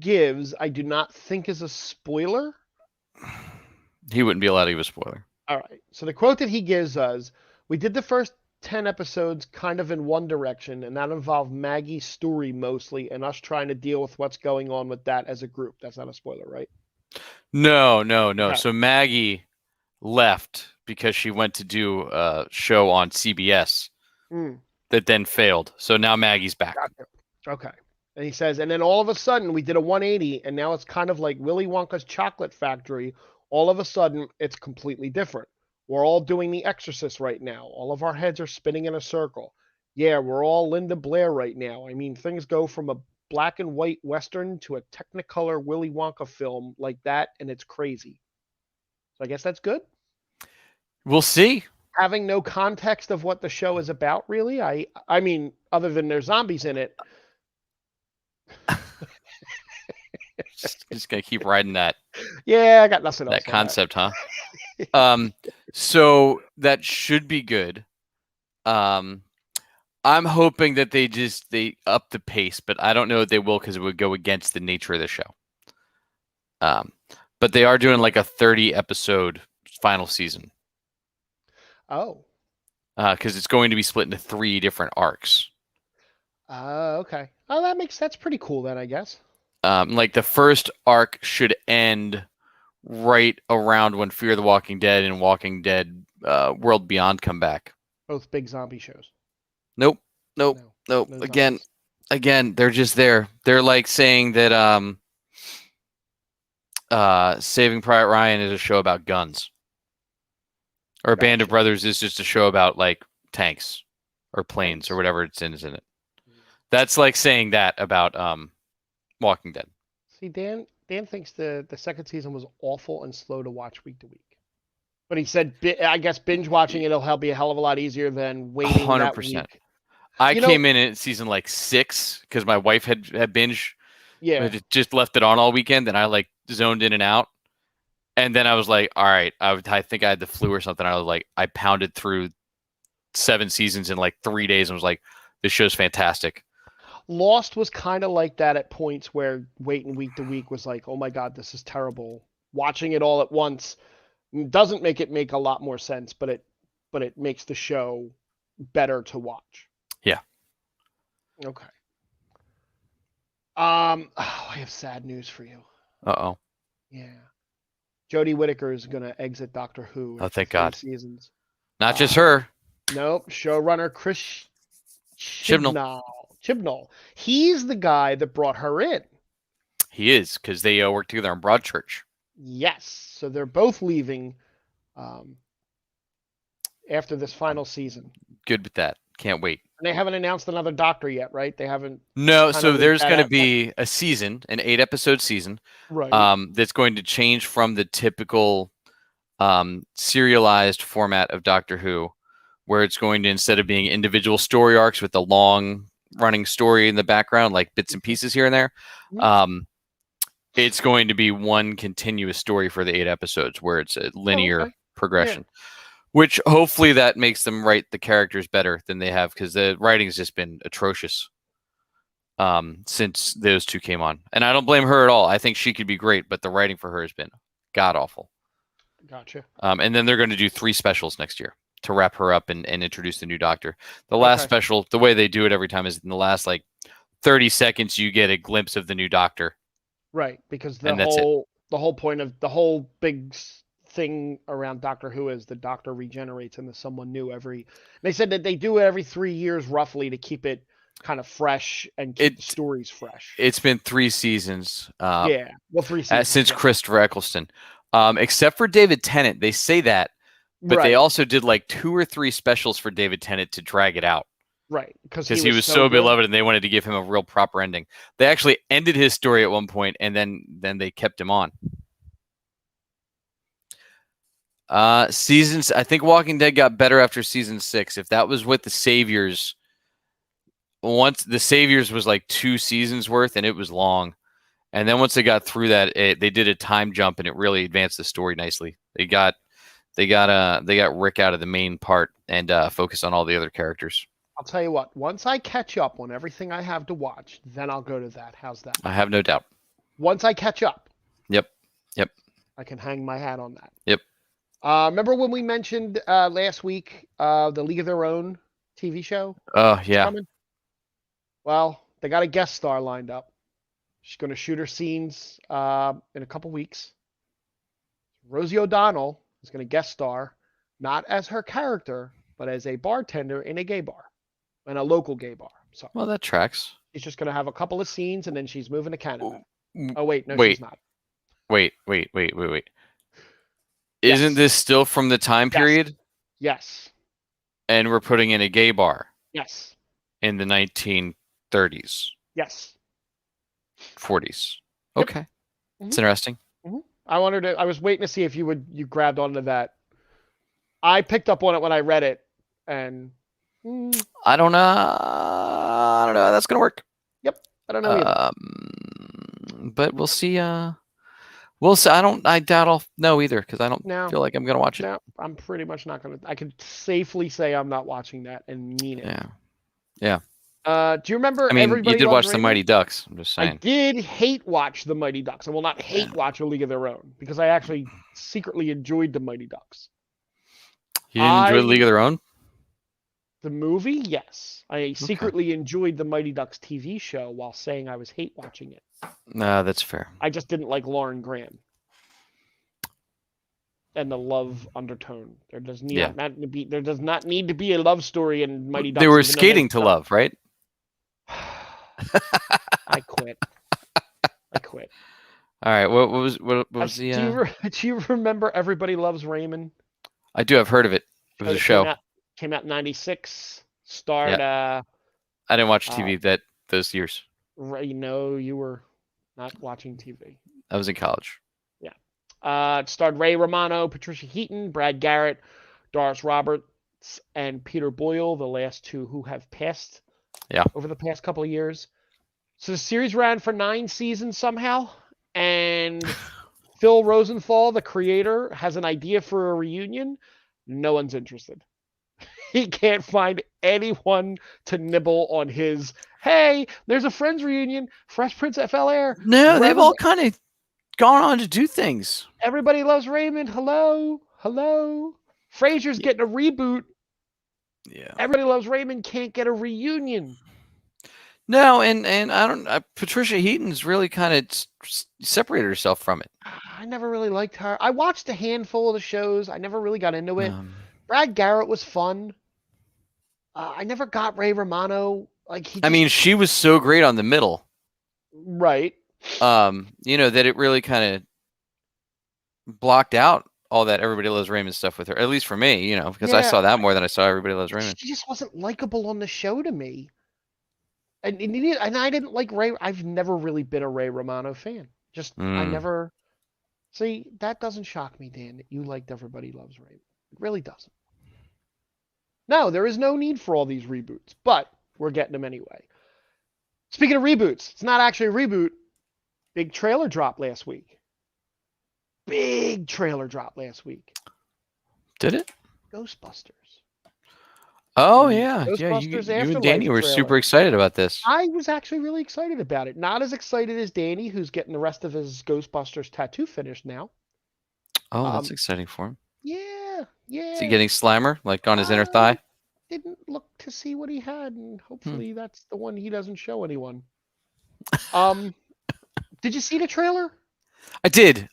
gives, I do not think is a spoiler. He wouldn't be allowed to give a spoiler. All right. So the quote that he gives us, we did the first 10 episodes kind of in one direction, and that involved Maggie's story mostly, and us trying to deal with what's going on with that as a group. That's not a spoiler, right? No. Okay. So Maggie left because she went to do a show on CBS that then failed. So now Maggie's back. Gotcha. Okay. And he says, and then all of a sudden we did a 180, and now it's kind of like Willy Wonka's chocolate factory. All of a sudden, it's completely different. We're all doing The Exorcist right now. All of our heads are spinning in a circle. Yeah, we're all Linda Blair right now. I mean, things go from a black and white Western to a Technicolor Willy Wonka film like that, and it's crazy. So I guess that's good. We'll see. Having no context of what the show is about, really. I mean, other than there's zombies in it. Just gonna keep riding that. Yeah, I got nothing else. That concept, huh? So that should be good. I'm hoping that they up the pace, but I don't know that they will because it would go against the nature of the show. But they are doing like a 30 episode final season. Oh. Because it's going to be split into 3 different arcs. Okay. Oh, that's pretty cool then, I guess. Like the first arc should end right around when Fear the Walking Dead and Walking Dead World Beyond come back. Both big zombie shows. Nope. No again, they're just there. They're like saying that Saving Private Ryan is a show about guns. Or Band of Brothers is just a show about like tanks or planes or whatever it's in, isn't it? That's like saying that about Walking Dead. See, Dan thinks the second season was awful and slow to watch week to week. But he said, I guess binge watching it'll be a hell of a lot easier than waiting 100%. That week. I came in at season like 6 because my wife had binge. Yeah. Just left it on all weekend, and I like zoned in and out. And then I was like, all right, I think I had the flu or something. I pounded through 7 seasons in like 3 days and was like, this show's fantastic. Lost was kind of like that at points where waiting week to week was like, oh my God, this is terrible. Watching it all at once doesn't make it make a lot more sense, but it makes the show better to watch. Yeah. Okay. I have sad news for you. Uh-oh. Yeah. Jodie Whittaker is going to exit Doctor Who. Oh, thank God. Seasons. Not just her. Nope. Showrunner Chris Chibnall. He's the guy that brought her in. He is, because they work together on Broadchurch. Yes. So they're both leaving after this final season. Good with that. Can't wait. And they haven't announced another Doctor yet, right? They havened. No, so there's going to be a season, an 8-episode season, right? That's going to change from the typical serialized format of Doctor Who, where it's going to, instead of being individual story arcs with a long running story in the background, like bits and pieces here and there, it's going to be one continuous story for the 8 episodes, where it's a linear progression. Yeah. Which hopefully that makes them write the characters better than they have, because the writing's just been atrocious since those two came on. And I don't blame her at all. I think she could be great, but the writing for her has been god awful. Gotcha. And then they're going to do 3 specials next year to wrap her up and introduce the new Doctor. The last special, the way they do it every time, is in the last 30 seconds you get a glimpse of the new Doctor. Right, because the whole point of the whole big thing around Doctor Who is the Doctor regenerates into someone new every. They said that they do it every 3 years roughly to keep it kind of fresh and keep the stories fresh. It's been 3 seasons. 3 seasons since Christopher Eccleston, except for David Tennant. They say that, but they also did 2 or 3 specials for David Tennant to drag it out. Right, because he was so beloved, and they wanted to give him a real proper ending. They actually ended his story at one point, and then they kept him on. Seasons, I think Walking Dead got better after season 6. If that was with the Saviors, once the Saviors was 2 seasons worth, and it was long. And then once they got through that, they did a time jump, and it really advanced the story nicely. They got Rick out of the main part and focused on all the other characters. I'll tell you what, once I catch up on everything I have to watch, then I'll go to that. How's that? I have no doubt. Once I catch up. Yep. I can hang my hat on that. Yep. Remember when we mentioned last week the League of Their Own TV show? Oh, yeah. Coming? Well, they got a guest star lined up. She's going to shoot her scenes in a couple weeks. Rosie O'Donnell is going to guest star, not as her character, but as a bartender in a gay bar, in a local gay bar. So, well, that tracks. She's just going to have a couple of scenes, and then she's moving to Canada. Oh, wait, no, she's not. Wait. Yes. Isn't this still from the time period? Yes. And we're putting in a gay bar? Yes. In the 1930s? Yes. 40s? Okay. It's interesting. I was waiting to see if you grabbed onto that. I picked up on it when I read it, and I don't know how that's gonna work. Yep, I don't know either. But we'll see. We'll see. I doubt I'll know either, because I don't feel like I'm gonna watch it. No, I'm pretty much not gonna. I can safely say I'm not watching that and mean it. Yeah. Do you remember? I mean, you did watch the Mighty Ducks. I'm just saying. I did hate watch the Mighty Ducks. I will not hate watch A League of Their Own, because I actually secretly enjoyed the Mighty Ducks. You didn't enjoy League of Their Own? The movie, yes. I secretly enjoyed the Mighty Ducks TV show while saying I was hate watching it. No, that's fair. I just didn't like Lauren Graham and the love undertone. There does not need to be a love story in Mighty Ducks. They were skating to love, right? I quit. All right. What was the? Do you remember Everybody Loves Raymond? I do. I've heard of it. It was a show. Came out in '96. Starred. I didn't watch TV those years. You were not watching TV. I was in college. Yeah. It starred Ray Romano, Patricia Heaton, Brad Garrett, Doris Roberts, and Peter Boyle, the last 2 who have passed. Yeah. Over the past couple of years. So the series ran for 9 seasons somehow, and Phil Rosenthal, the creator, has an idea for a reunion. No one's interested. He can't find anyone to nibble on his, hey, there's a Friends reunion, Fresh Prince of Bel-Air. No, they've all kind of gone on to do things. Everybody Loves Raymond. Hello. Frasier's getting a reboot. Yeah. Everybody Loves Raymond can't get a reunion. No, and I don't. Patricia Heaton's really kind of separated herself from it. I never really liked her. I watched a handful of the shows. I never really got into it. Brad Garrett was fun. I never got Ray Romano. She was so great on the middle. Right. That it really kind of blocked out all that Everybody Loves Raymond stuff with her. At least for me, because I Yeah, saw that more than I saw Everybody Loves Raymond. she just wasn't likable on the show to me. And I didn't like Ray. I've never really been a Ray Romano fan. I never. See, that doesn't shock me, Dan, that you liked Everybody Loves Raymond. It really doesn't. No, there is no need for all these reboots, but we're getting them anyway. Speaking of reboots, it's not actually a reboot. Big trailer drop last week. Big trailer drop last week. Did it? Ghostbusters. Oh yeah, Ghostbusters you and Afterlife Danny were trailer. super excited about this. I was actually really excited about it. Not as excited as Danny, who's getting the rest of his Ghostbusters tattoo finished now. Oh, that's exciting for him. Yeah. Is he getting Slimer, like on his inner thigh? Didn't look to see what he had, and hopefully that's the one he doesn't show anyone. Did you see the trailer? I did.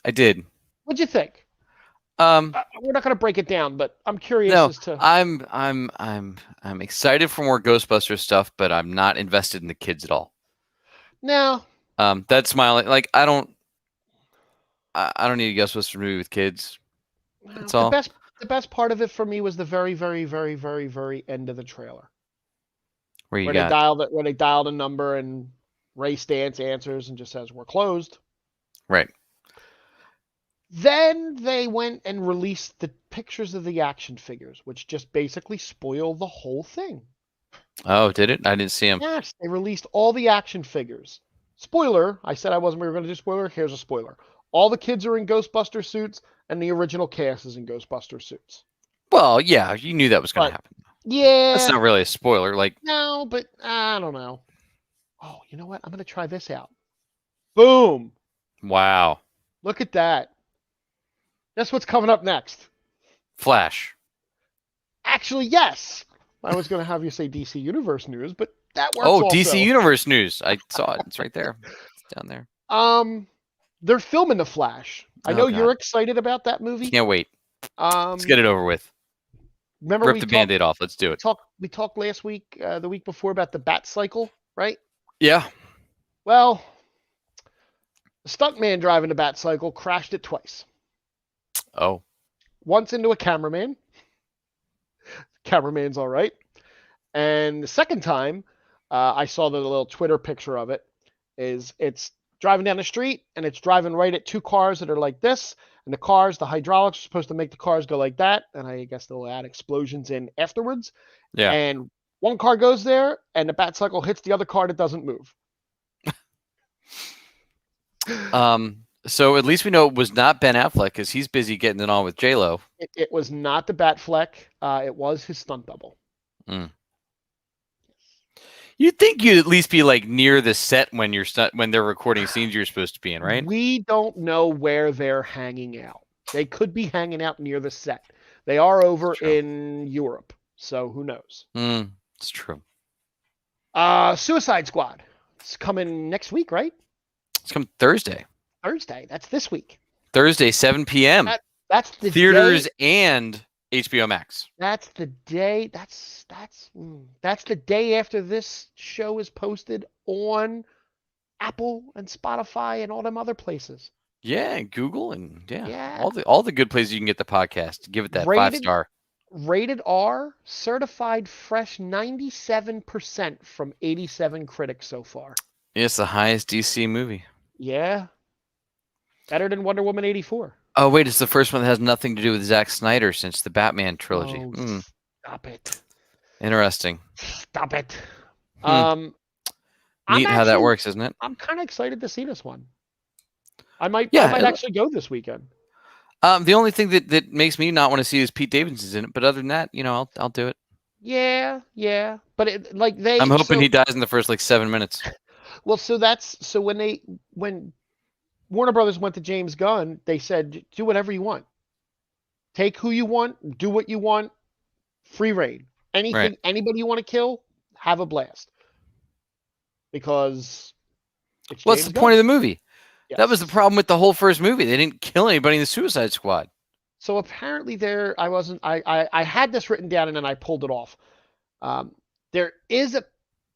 What'd you think? We're not going to break it down, but I'm curious as to. I'm excited for more Ghostbusters stuff, but I'm not invested in the kids at all. No. That's my like. I don't need a Ghostbusters movie with kids. That's all. The best part of it for me was the very, very, very, very, very end of the trailer. Where they dialed a number and Ray Stantz answers and just says, "We're closed." Right. Then they went and released the pictures of the action figures, which just basically spoil the whole thing. Oh, did it? I didn't see them. Yes, they released all the action figures. Spoiler, I said we were going to do spoiler. Here's a spoiler. All the kids are in Ghostbuster suits, and the original cast is in Ghostbuster suits. Well, yeah, you knew that was going to happen. Yeah. That's not really a spoiler. No, but I don't know. Oh, you know what? I'm going to try this out. Boom. Wow. Look at that. Guess what's coming up next? Flash. Actually, yes. I was going to have you say DC Universe news, but that works also. DC Universe news. I saw it. It's right there. It's down there. They're filming The Flash. I know you're excited about that movie. Can't wait. Let's get it over with. Remember Rip the Band-Aid off. Let's do it. We talked last week, the week before, about the Bat Cycle, right? Yeah. Well, the stuntman driving the Bat Cycle crashed it twice. Oh. Once into a cameraman. Cameraman's all right. And the second time, I saw the little Twitter picture of it, it's driving down the street, and it's driving right at two cars that are like this. And the hydraulics are supposed to make the cars go like that. And I guess they'll add explosions in afterwards. Yeah. And one car goes there, and the Bat Cycle hits the other car that doesn't move. So at least we know it was not Ben Affleck, because he's busy getting it on with J-Lo. It was not the Batfleck. It was his stunt double. You'd think you'd at least be near the set when they're recording scenes you're supposed to be in, right? We don't know where they're hanging out. They could be hanging out near the set. They are over in Europe, so who knows? It's true. Suicide Squad. It's coming next week, right? It's coming Thursday. That's this week. Thursday, 7 p.m. That's the theaters day. And HBO Max. That's the day. That's the day after this show is posted on Apple and Spotify and all them other places. Yeah, and Google and all the good places you can get the podcast. Give it that 5-star. Rated R, certified fresh 97% from 87 critics so far. It's the highest DC movie. Yeah. Better than Wonder Woman 84. Oh, wait, it's the first one that has nothing to do with Zack Snyder since the Batman trilogy. Oh, stop it. Interesting. Stop it. Neat how that works, isn't it? I'm kind of excited to see this one. I might actually go this weekend. The only thing that makes me not want to see is Pete Davidson's in it, but other than that, I'll do it. Yeah. But I'm hoping he dies in the first 7 minutes. Well, so when Warner Brothers went to James Gunn, they said, do whatever you want. Take who you want, do what you want, free reign. Anybody you want to kill, have a blast. Because what's the point of the movie? Yes. That was the problem with the whole first movie. They didn't kill anybody in the Suicide Squad. So apparently I had this written down and then I pulled it off. There is a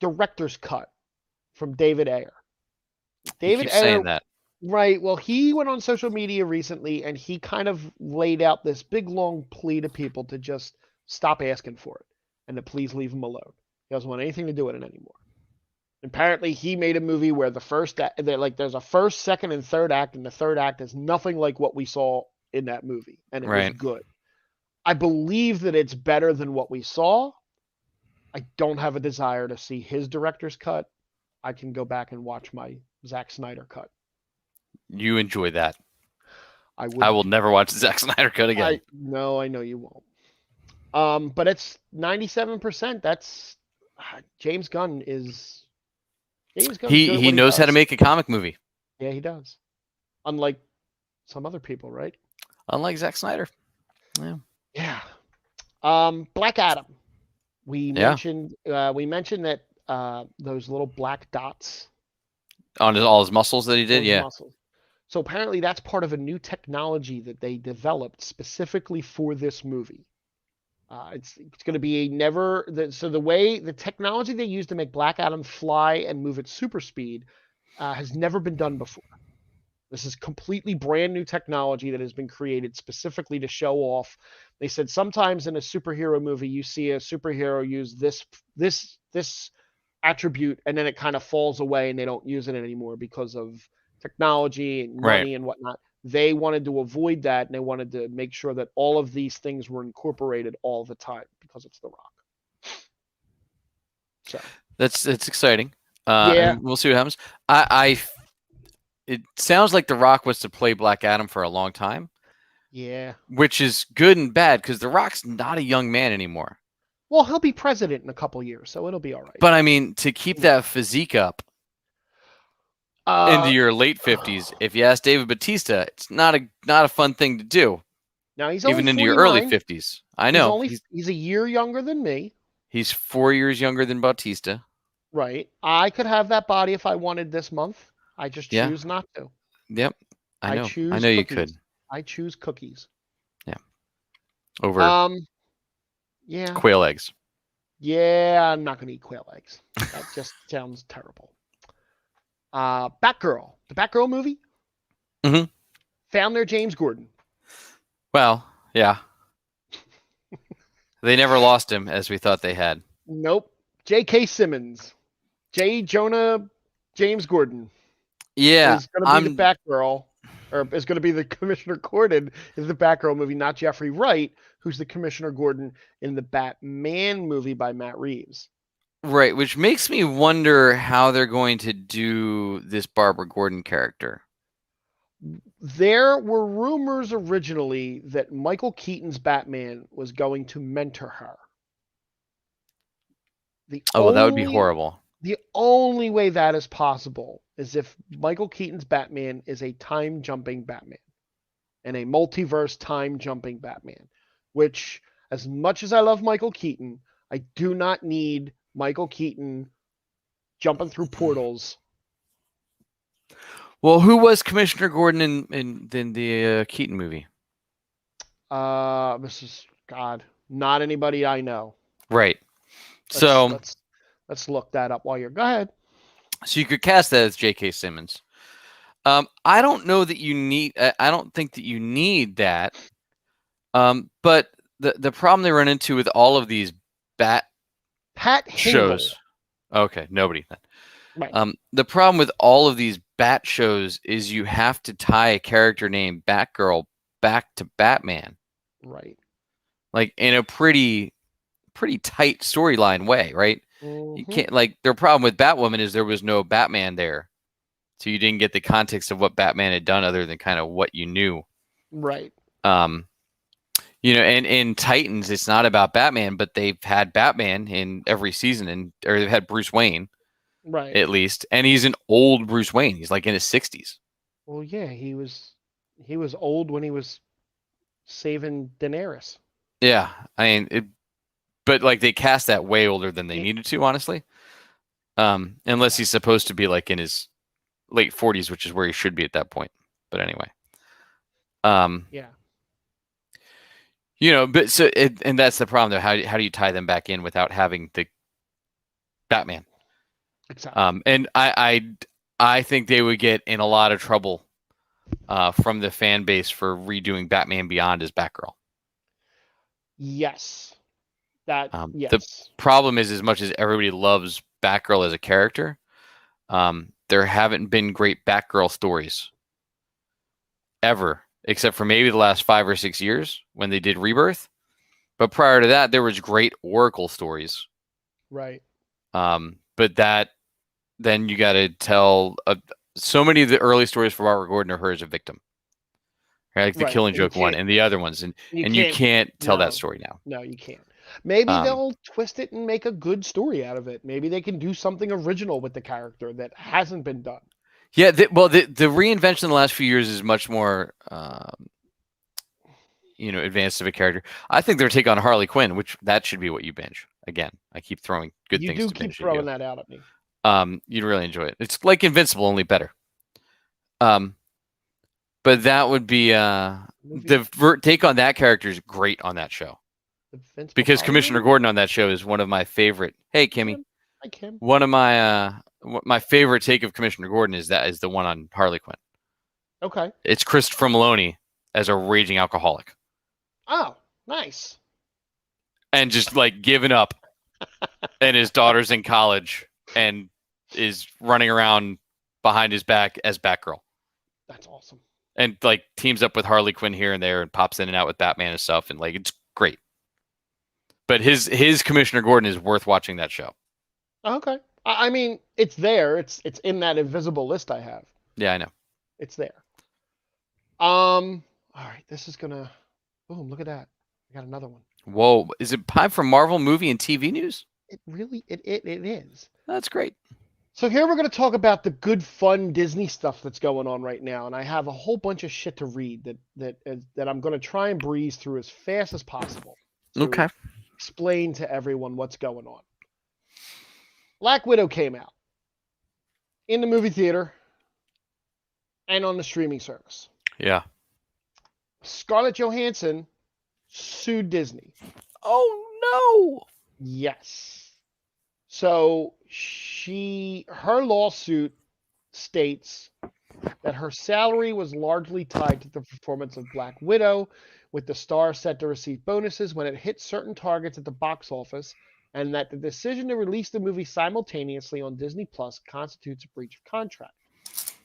director's cut from David Ayer. David Ayer saying that. Right. Well, he went on social media recently and he kind of laid out this big long plea to people to just stop asking for it and to please leave him alone. He doesn't want anything to do with it anymore. Apparently, he made a movie where the first act, like there's a first, second, and third act, and the third act is nothing like what we saw in that movie, and it was Right. good. I believe that it's better than what we saw. I don't have a desire to see his director's cut. I can go back and watch my Zack Snyder cut. You enjoy that. I I would. will never watch the Zack Snyder cut again. I know you won't. But it's 97%. That's James Gunn is James Gunn's good at He what he knows how to does. make a comic movie. Yeah, he does. Unlike some other people, right? Unlike Zack Snyder. Yeah. Yeah. Black Adam. We Yeah. mentioned that those little black dots On all his muscles that he did. those Yeah. muscles. So apparently that's part of a new technology that they developed specifically for this movie. It's going to be a never so the technology they use to make Black Adam fly and move at super speed has never been done before. This is completely brand new technology that has been created specifically to show off. They said sometimes in a superhero movie you see a superhero use this attribute and then it kind of falls away and they don't use it anymore because of technology and Right. money and whatnot. They wanted to avoid that and they wanted to make sure that all of these things were incorporated all the time because it's The Rock. So That's exciting. yeah, And we'll see what happens. It sounds like The Rock was to play Black Adam for a long time. yeah. Which is good and bad because The Rock's not a young man anymore. Well, he'll be president in a couple years, so it'll be all right. But I mean, to keep that physique up into your late 50s, if you ask David Batista, it's not a fun thing to do. Now he's even only into 49. Your early 50s. I know. He's a year younger than me. He's 4 years younger than Batista. Right. I could have that body if I wanted this month. I just choose not to. Yep. I know. I know cookies. you could. I choose cookies. Yeah. Over yeah. Quail eggs. Yeah, I'm not going to eat quail eggs. That just sounds terrible. Batgirl. The Batgirl movie? Mm-hmm. Found their James Gordon. Well, yeah. They never lost him as we thought they had. Nope. J.K. Simmons. J. Jonah James Gordon. Yeah. Is going to be the Batgirl. Or is going to be the Commissioner Gordon in the Batgirl movie, not Jeffrey Wright, who's the Commissioner Gordon in the Batman movie by Matt Reeves. Right, which makes me wonder how they're going to do this Barbara Gordon character. There were rumors originally that Michael Keaton's Batman was going to mentor her. That would be horrible. The only way that is possible is if Michael Keaton's Batman is a time-jumping Batman and a multiverse time-jumping Batman, which, as much as I love Michael Keaton, I do not need Michael Keaton jumping through portals. Well, who was Commissioner Gordon in the Keaton movie? This is God, not anybody I know. Right. Let's look that up while you're. Go ahead. So you could cast that as J.K. Simmons. I don't know that you need. I don't think that you need that. But the problem they run into with all of these Pat shows. Okay, nobody. Right. The problem with all of these Bat shows is you have to tie a character named Batgirl back to Batman. Right. Like in a pretty tight storyline way, right? Mm-hmm. You can't their problem with Batwoman is there was no Batman there. So you didn't get the context of what Batman had done other than kind of what you knew. Right. And in Titans, it's not about Batman, but they've had Batman in every season or they've had Bruce Wayne. Right. At least. And he's an old Bruce Wayne. He's like in his 60s. Well, yeah, he was old when he was saving Daenerys. Yeah. I mean, but they cast that way older than they needed to, honestly. Unless he's supposed to be in his late 40s, which is where he should be at that point. But anyway. Yeah. But and that's the problem though. How do you tie them back in without having the Batman? Exactly. And I think they would get in a lot of trouble from the fan base for redoing Batman Beyond as Batgirl. Yes. Yes. The problem is, as much as everybody loves Batgirl as a character, there haven't been great Batgirl stories ever, except for maybe the last 5 or 6 years when they did Rebirth. But prior to that, there was great Oracle stories. Right. But then you got to tell so many of the early stories for Barbara Gordon are her as a victim, right? Like the Killing Joke one and the other ones, and you can't tell that story now. No, you can't. Maybe they'll twist it and make a good story out of it. Maybe they can do something original with the character that hasn't been done. Yeah, the reinvention in the last few years is much more, advanced of a character. I think their take on Harley Quinn, which that should be what you binge. Again, I keep throwing good things to binge. You do keep throwing that out at me. You'd really enjoy it. It's like Invincible, only better. But that would be the take on that character is great on that show. Because Commissioner Gordon on that show is one of my favorite. Hey, Kimmy. Hi, Kim. One of my favorite take of Commissioner Gordon is the one on Harley Quinn. Okay. It's Christopher Maloney as a raging alcoholic. Oh, nice. And just like giving up, and his daughter's in college and is running around behind his back as Batgirl. That's awesome. And like teams up with Harley Quinn here and there and pops in and out with Batman and stuff, and like it's great. But his Commissioner Gordon is worth watching that show. Okay. I mean, it's there. It's in that invisible list I have. Yeah, I know. It's there. All right, this is gonna. Boom! Look at that. I got another one. Whoa! Is it time for Marvel movie and TV news? It really it is. That's great. So here we're going to talk about the good, fun Disney stuff that's going on right now, and I have a whole bunch of shit to read that I'm going to try and breeze through as fast as possible. Okay. Explain to everyone what's going on. Black Widow came out in the movie theater and on the streaming service. Yeah. Scarlett Johansson sued Disney. Oh no. Yes. So her lawsuit states that her salary was largely tied to the performance of Black Widow, with the star set to receive bonuses when it hit certain targets at the box office, and that the decision to release the movie simultaneously on Disney Plus constitutes a breach of contract.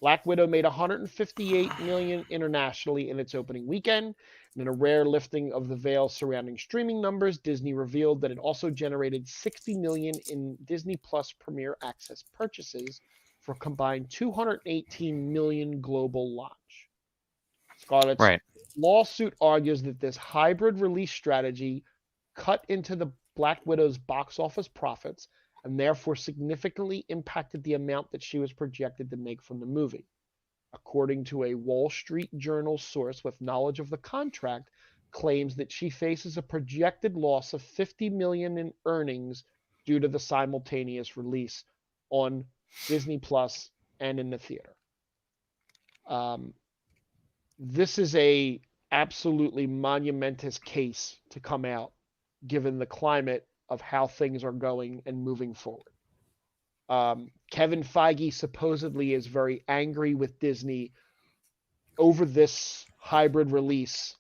Black Widow made $158 million internationally in its opening weekend, and in a rare lifting of the veil surrounding streaming numbers, Disney revealed that it also generated $60 million in Disney Plus Premier Access purchases for a combined $218 million global launch. Scarlett's lawsuit argues that this hybrid release strategy cut into the Black Widow's box office profits and therefore significantly impacted the amount that she was projected to make from the movie. According to a Wall Street Journal source with knowledge of the contract, claims that she faces a projected loss of $50 million in earnings due to the simultaneous release on Disney Plus and in the theater. This is a absolutely monumentous case to come out, given the climate of how things are going and moving forward. Kevin Feige supposedly is very angry with Disney over this hybrid release.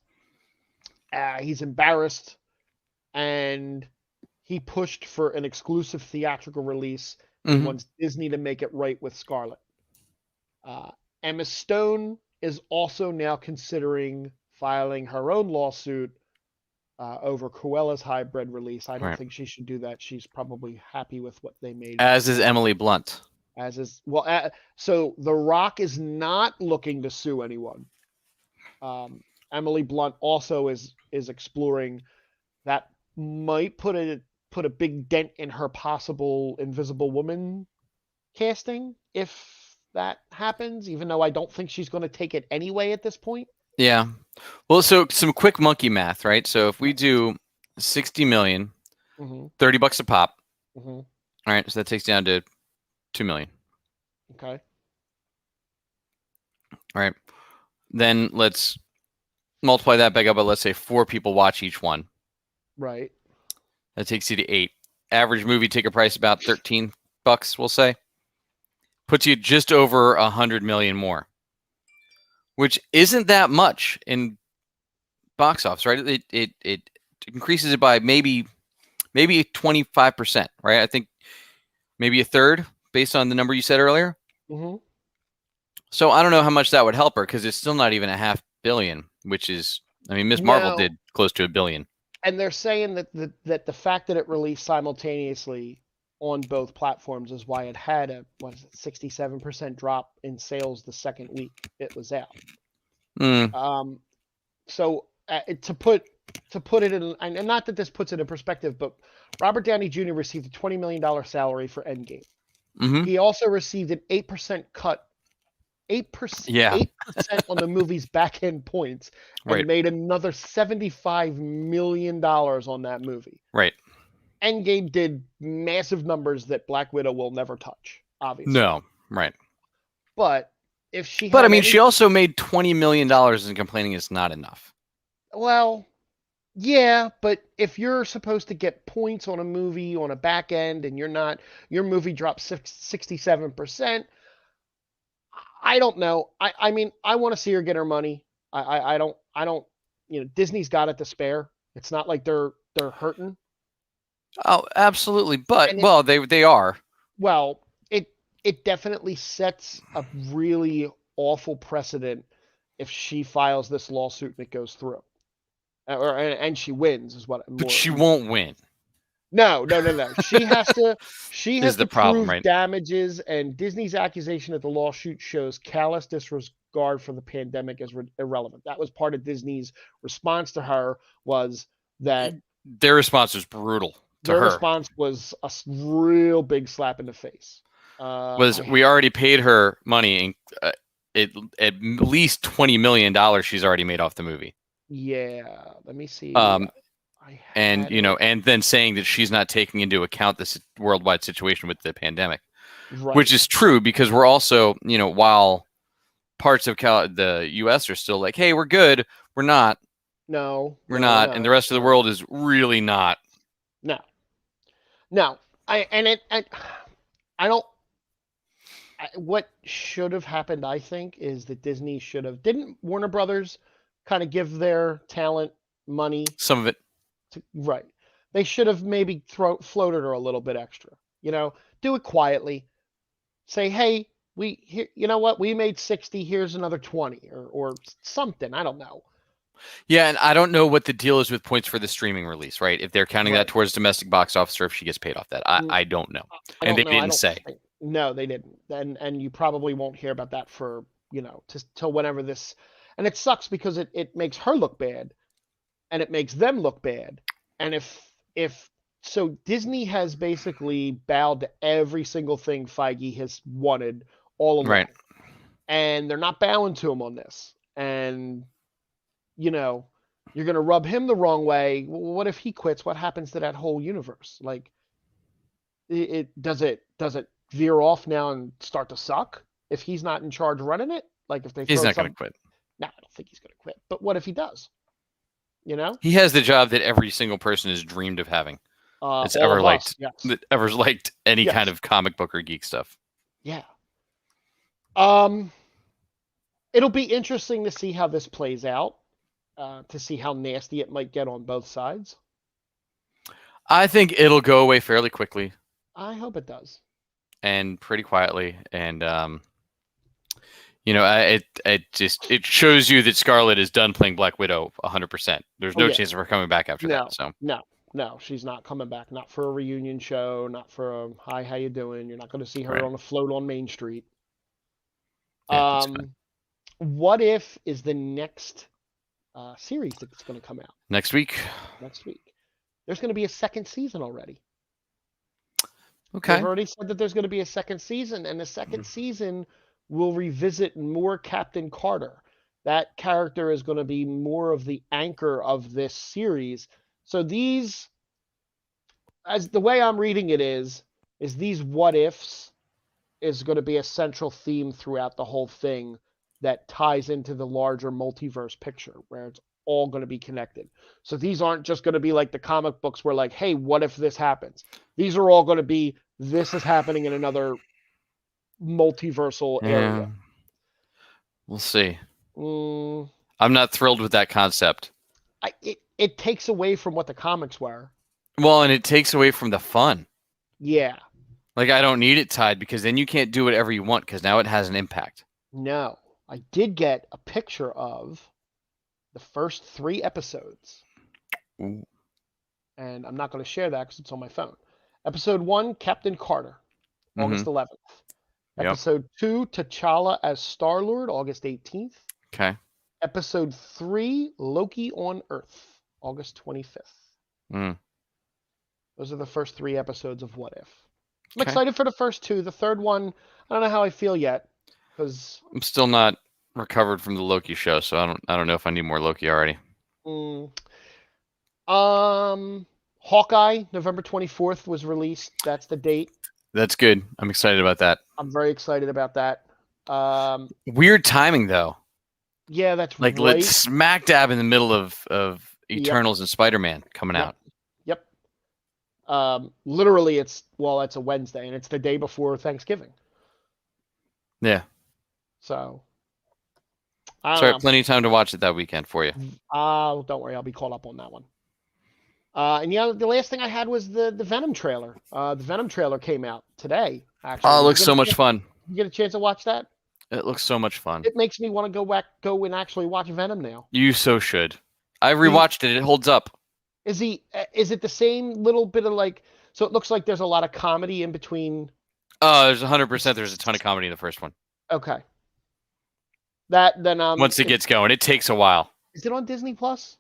He's embarrassed, and he pushed for an exclusive theatrical release. He wants Disney to make it right with Scarlett. Emma Stone is also now considering filing her own lawsuit over Cruella's hybrid release. I don't think she should do that. She's probably happy with what they made. As is Emily Blunt. So The Rock is not looking to sue anyone. Emily Blunt also is exploring that might put a big dent in her possible Invisible Woman casting if that happens, even though I don't think she's going to take it anyway at this point. Yeah. Well, so some quick monkey math, right? So if we do 60 million, $30 a pop. All right. So that takes down to 2 million. Okay. All right. Then let's multiply that back up, but let's say 4 people watch each one. Right. That takes you to 8. Average movie ticket price about $13, we'll say. Puts you just over 100 million more. which isn't that much in box office, right? It increases it by maybe 25%, right? I think maybe a third based on the number you said earlier. Mm-hmm. So I don't know how much that would help her because it's still not even $500 million, which is, I mean, Ms. Marvel No, did close to $1 billion. and they're saying that the fact that it released simultaneously on both platforms is why it had a 67% drop in sales the second week it was out. Mm. So to put it in, and not that this puts it in perspective, but Robert Downey Jr. received a $20 million salary for Endgame. Mm-hmm. He also received an 8% cut, 8%, Yeah. 8% on the movie's back end points, and Right. made another $75 million on that movie. Right. Endgame did massive numbers that Black Widow will never touch, obviously. No. Right. But if she But I had mean, she anything, also made $20 million and complaining it's not enough. well, yeah, but if you're supposed to get points on a movie on a back end and you're not, your movie drops 67%. I don't know. I mean, I want to see her get her money. I don't. Disney's got it to spare. It's not like they're hurting. Oh, absolutely. But And well, they are. well, it definitely sets a really awful precedent if she files this lawsuit and it goes through, and she wins is what But more. she won't win. No. She Is has the to problem, prove right? damages, and Disney's accusation that the lawsuit shows callous disregard for the pandemic is irrelevant. That was part of Disney's response to her, was that Their response was brutal to their her. response was a real big slap in the face. Was we already paid her money, and at least $20 million she's already made off the movie. Yeah, let me see. I And had it and then saying that she's not taking into account this worldwide situation with the pandemic, which right. is true because we're also, while parts of the U.S. are still like, hey, we're good, we're not, No, we're no, we're not, and the not. rest of the No, world is really not. no, no. I don't. What should have happened, I think, is that Disney should have, didn't Warner Brothers kind of give their talent money Some of it. right? They should have maybe floated her a little bit extra. Do it quietly. Say, hey, you know what? We made 60. Here's another 20, or something. I don't know. Yeah, and I don't know what the deal is with points for the streaming release, right? If they're counting that Right. towards domestic box office or if she gets paid off that. I don't know. I And don't they know. I didn't don't say. think. No, they didn't. And you probably won't hear about that for, till whenever this. And it sucks because it makes her look bad and it makes them look bad. And if so Disney has basically bowed to every single thing Feige has wanted all along. Right. And they're not bowing to him on this. And you're going to rub him the wrong way. What if he quits? What happens to that whole universe? Like does it veer off now and start to suck if he's not in charge running it? Like if they He's throw not going to some, quit. no, I don't think he's going to quit. But what if he does? You know, He has the job that every single person has dreamed of having. That's all ever of us, liked yes, that ever liked any kind yes, of comic book or geek stuff. yeah. Um, it'll be interesting to see how this plays out. To see how nasty it might get on both sides. I think it'll go away fairly quickly I hope it does. and pretty quietly, and it shows you that Scarlett is done playing Black Widow 100%. There's Oh no yeah, chance of her coming back after that. no, So no, no. She's not coming back. Not for a reunion show. Not for a hi, how you doing? You're not going to see her right, on a float on Main Street. yeah, that's fine. What If is the next series that's going to come out Next week. next week. There's going to be a second season already. They've Okay. already said that there's going to be a second season, and the second season will revisit more Captain Carter. That character is going to be more of the anchor of this series. So these, as the way I'm reading it is these what ifs is going to be a central theme throughout the whole thing that ties into the larger multiverse picture where it's all going to be connected. So these aren't just going to be like the comic books where like, hey, what if this happens? These are all going to be this is happening in another multiversal area. We'll see. I'm not thrilled with that concept. It takes away from what the comics were. Well, and it takes away from the fun. Yeah. Like, I don't need it tied because then you can't do whatever you want because now it has an impact. No. I did get a picture of the first 3 episodes. Ooh. And I'm not going to share that because it's on my phone. Episode 1, Captain Carter, August 11th. Yep. Episode 2, T'Challa as Star-Lord, August 18th. Okay. Episode 3, Loki on Earth, August 25th. Those are the first 3 episodes of What If. I'm excited for the first 2. The third one, I don't know how I feel yet, because I'm still not recovered from the Loki show, so I don't know if I need more Loki already. Hawkeye, November 24th was released. That's the date. That's good. I'm excited about that. I'm very excited about that. Weird timing though. Yeah, that's like right. Smack dab in the middle of Eternals and Spider-Man coming out. Yep. Literally, it's a Wednesday, and it's the day before Thanksgiving. Yeah. So. Plenty of time to watch it that weekend for you. Don't worry, I'll be caught up on that one. And the last thing I had was the Venom trailer. The Venom trailer came out today, actually. Oh, it looks so much fun. You get a chance to watch that? It looks so much fun. It makes me want to go and actually watch Venom now. You so should. I rewatched it. It holds up. Is it the same little bit of like? So it looks like there's a lot of comedy in between. There's 100%. There's a ton of comedy in the first one. Okay. Once it gets going, it takes a while. Is it on Disney Plus?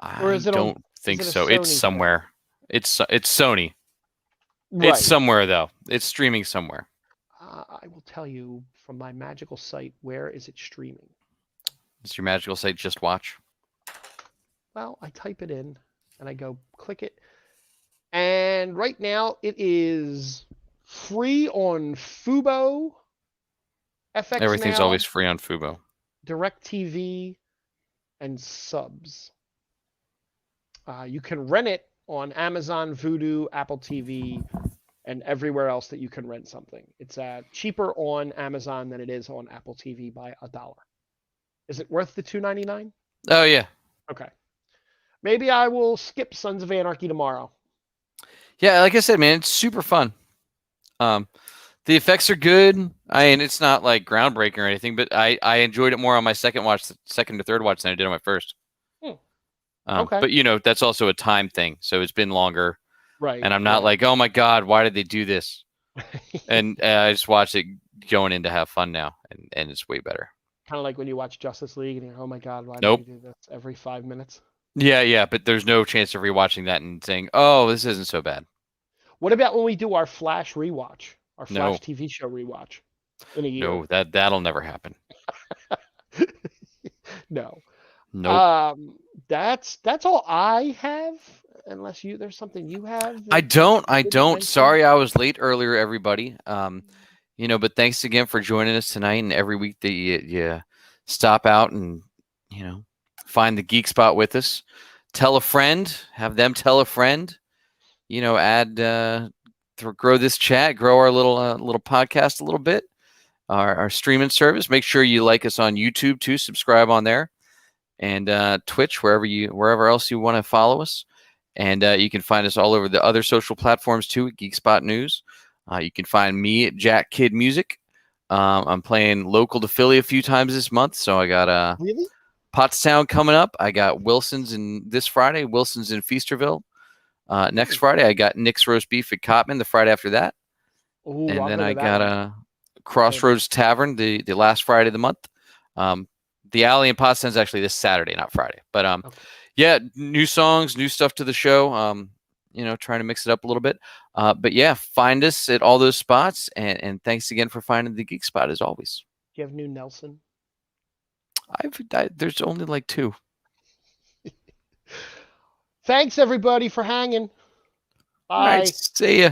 I don't think so. It's somewhere. It's Sony. Right. It's somewhere though. It's streaming somewhere. I will tell you from my magical site. Where is it streaming? Is your magical site Just Watch? Well, I type it in and I go click it, and right now it is free on Fubo. FX Everything's Now, always free on Fubo. DirecTV, and Subs. You can rent it on Amazon, Vudu, Apple TV, and everywhere else that you can rent something. It's cheaper on Amazon than it is on Apple TV by $1. Is it worth the $2.99? Oh yeah. Okay. Maybe I will skip Sons of Anarchy tomorrow. Yeah, like I said, man, it's super fun. The effects are good. It's not like groundbreaking or anything, but I enjoyed it more on my second to third watch than I did on my first. Okay. But that's also a time thing, so it's been longer. Right. And I'm not like, oh my God, why did they do this? And I just watched it going in to have fun now, and it's way better. Kind of like when you watch Justice League and you're, oh my God, why did they do this every 5 minutes? Yeah, but there's no chance of rewatching that and saying, oh, this isn't so bad. What about when we do our Flash rewatch? Our Flash TV show rewatch in a year? No, that'll never happen. No. Nope. That's all I have. Unless there's something you have. I don't. Sorry, I was late earlier, everybody. But thanks again for joining us tonight, and every week that you stop out and find the Geek Spot with us. Tell a friend. Have them tell a friend. Add to grow this chat, grow our little podcast a little bit. Our streaming service. Make sure you like us on YouTube too. Subscribe on there, and Twitch, wherever else you want to follow us. And you can find us all over the other social platforms too at Geek Spot News. You can find me at Jack Kid Music. I'm playing local to Philly a few times this month, so I got really? Pottstown coming up. I got Wilson's this Friday. Wilson's in Feasterville. Next Friday, I got Nick's Roast Beef at Cotman. The Friday after that, and then I got Crossroads Tavern the last Friday of the month. The Alley in Pottstown's actually this Saturday, not Friday. But okay. Yeah, new songs, new stuff to the show. Trying to mix it up a little bit. But yeah, find us at all those spots. And thanks again for finding the Geek Spot as always. Do you have new Nelson? There's only like 2. Thanks everybody for hanging. Bye. All right, see ya.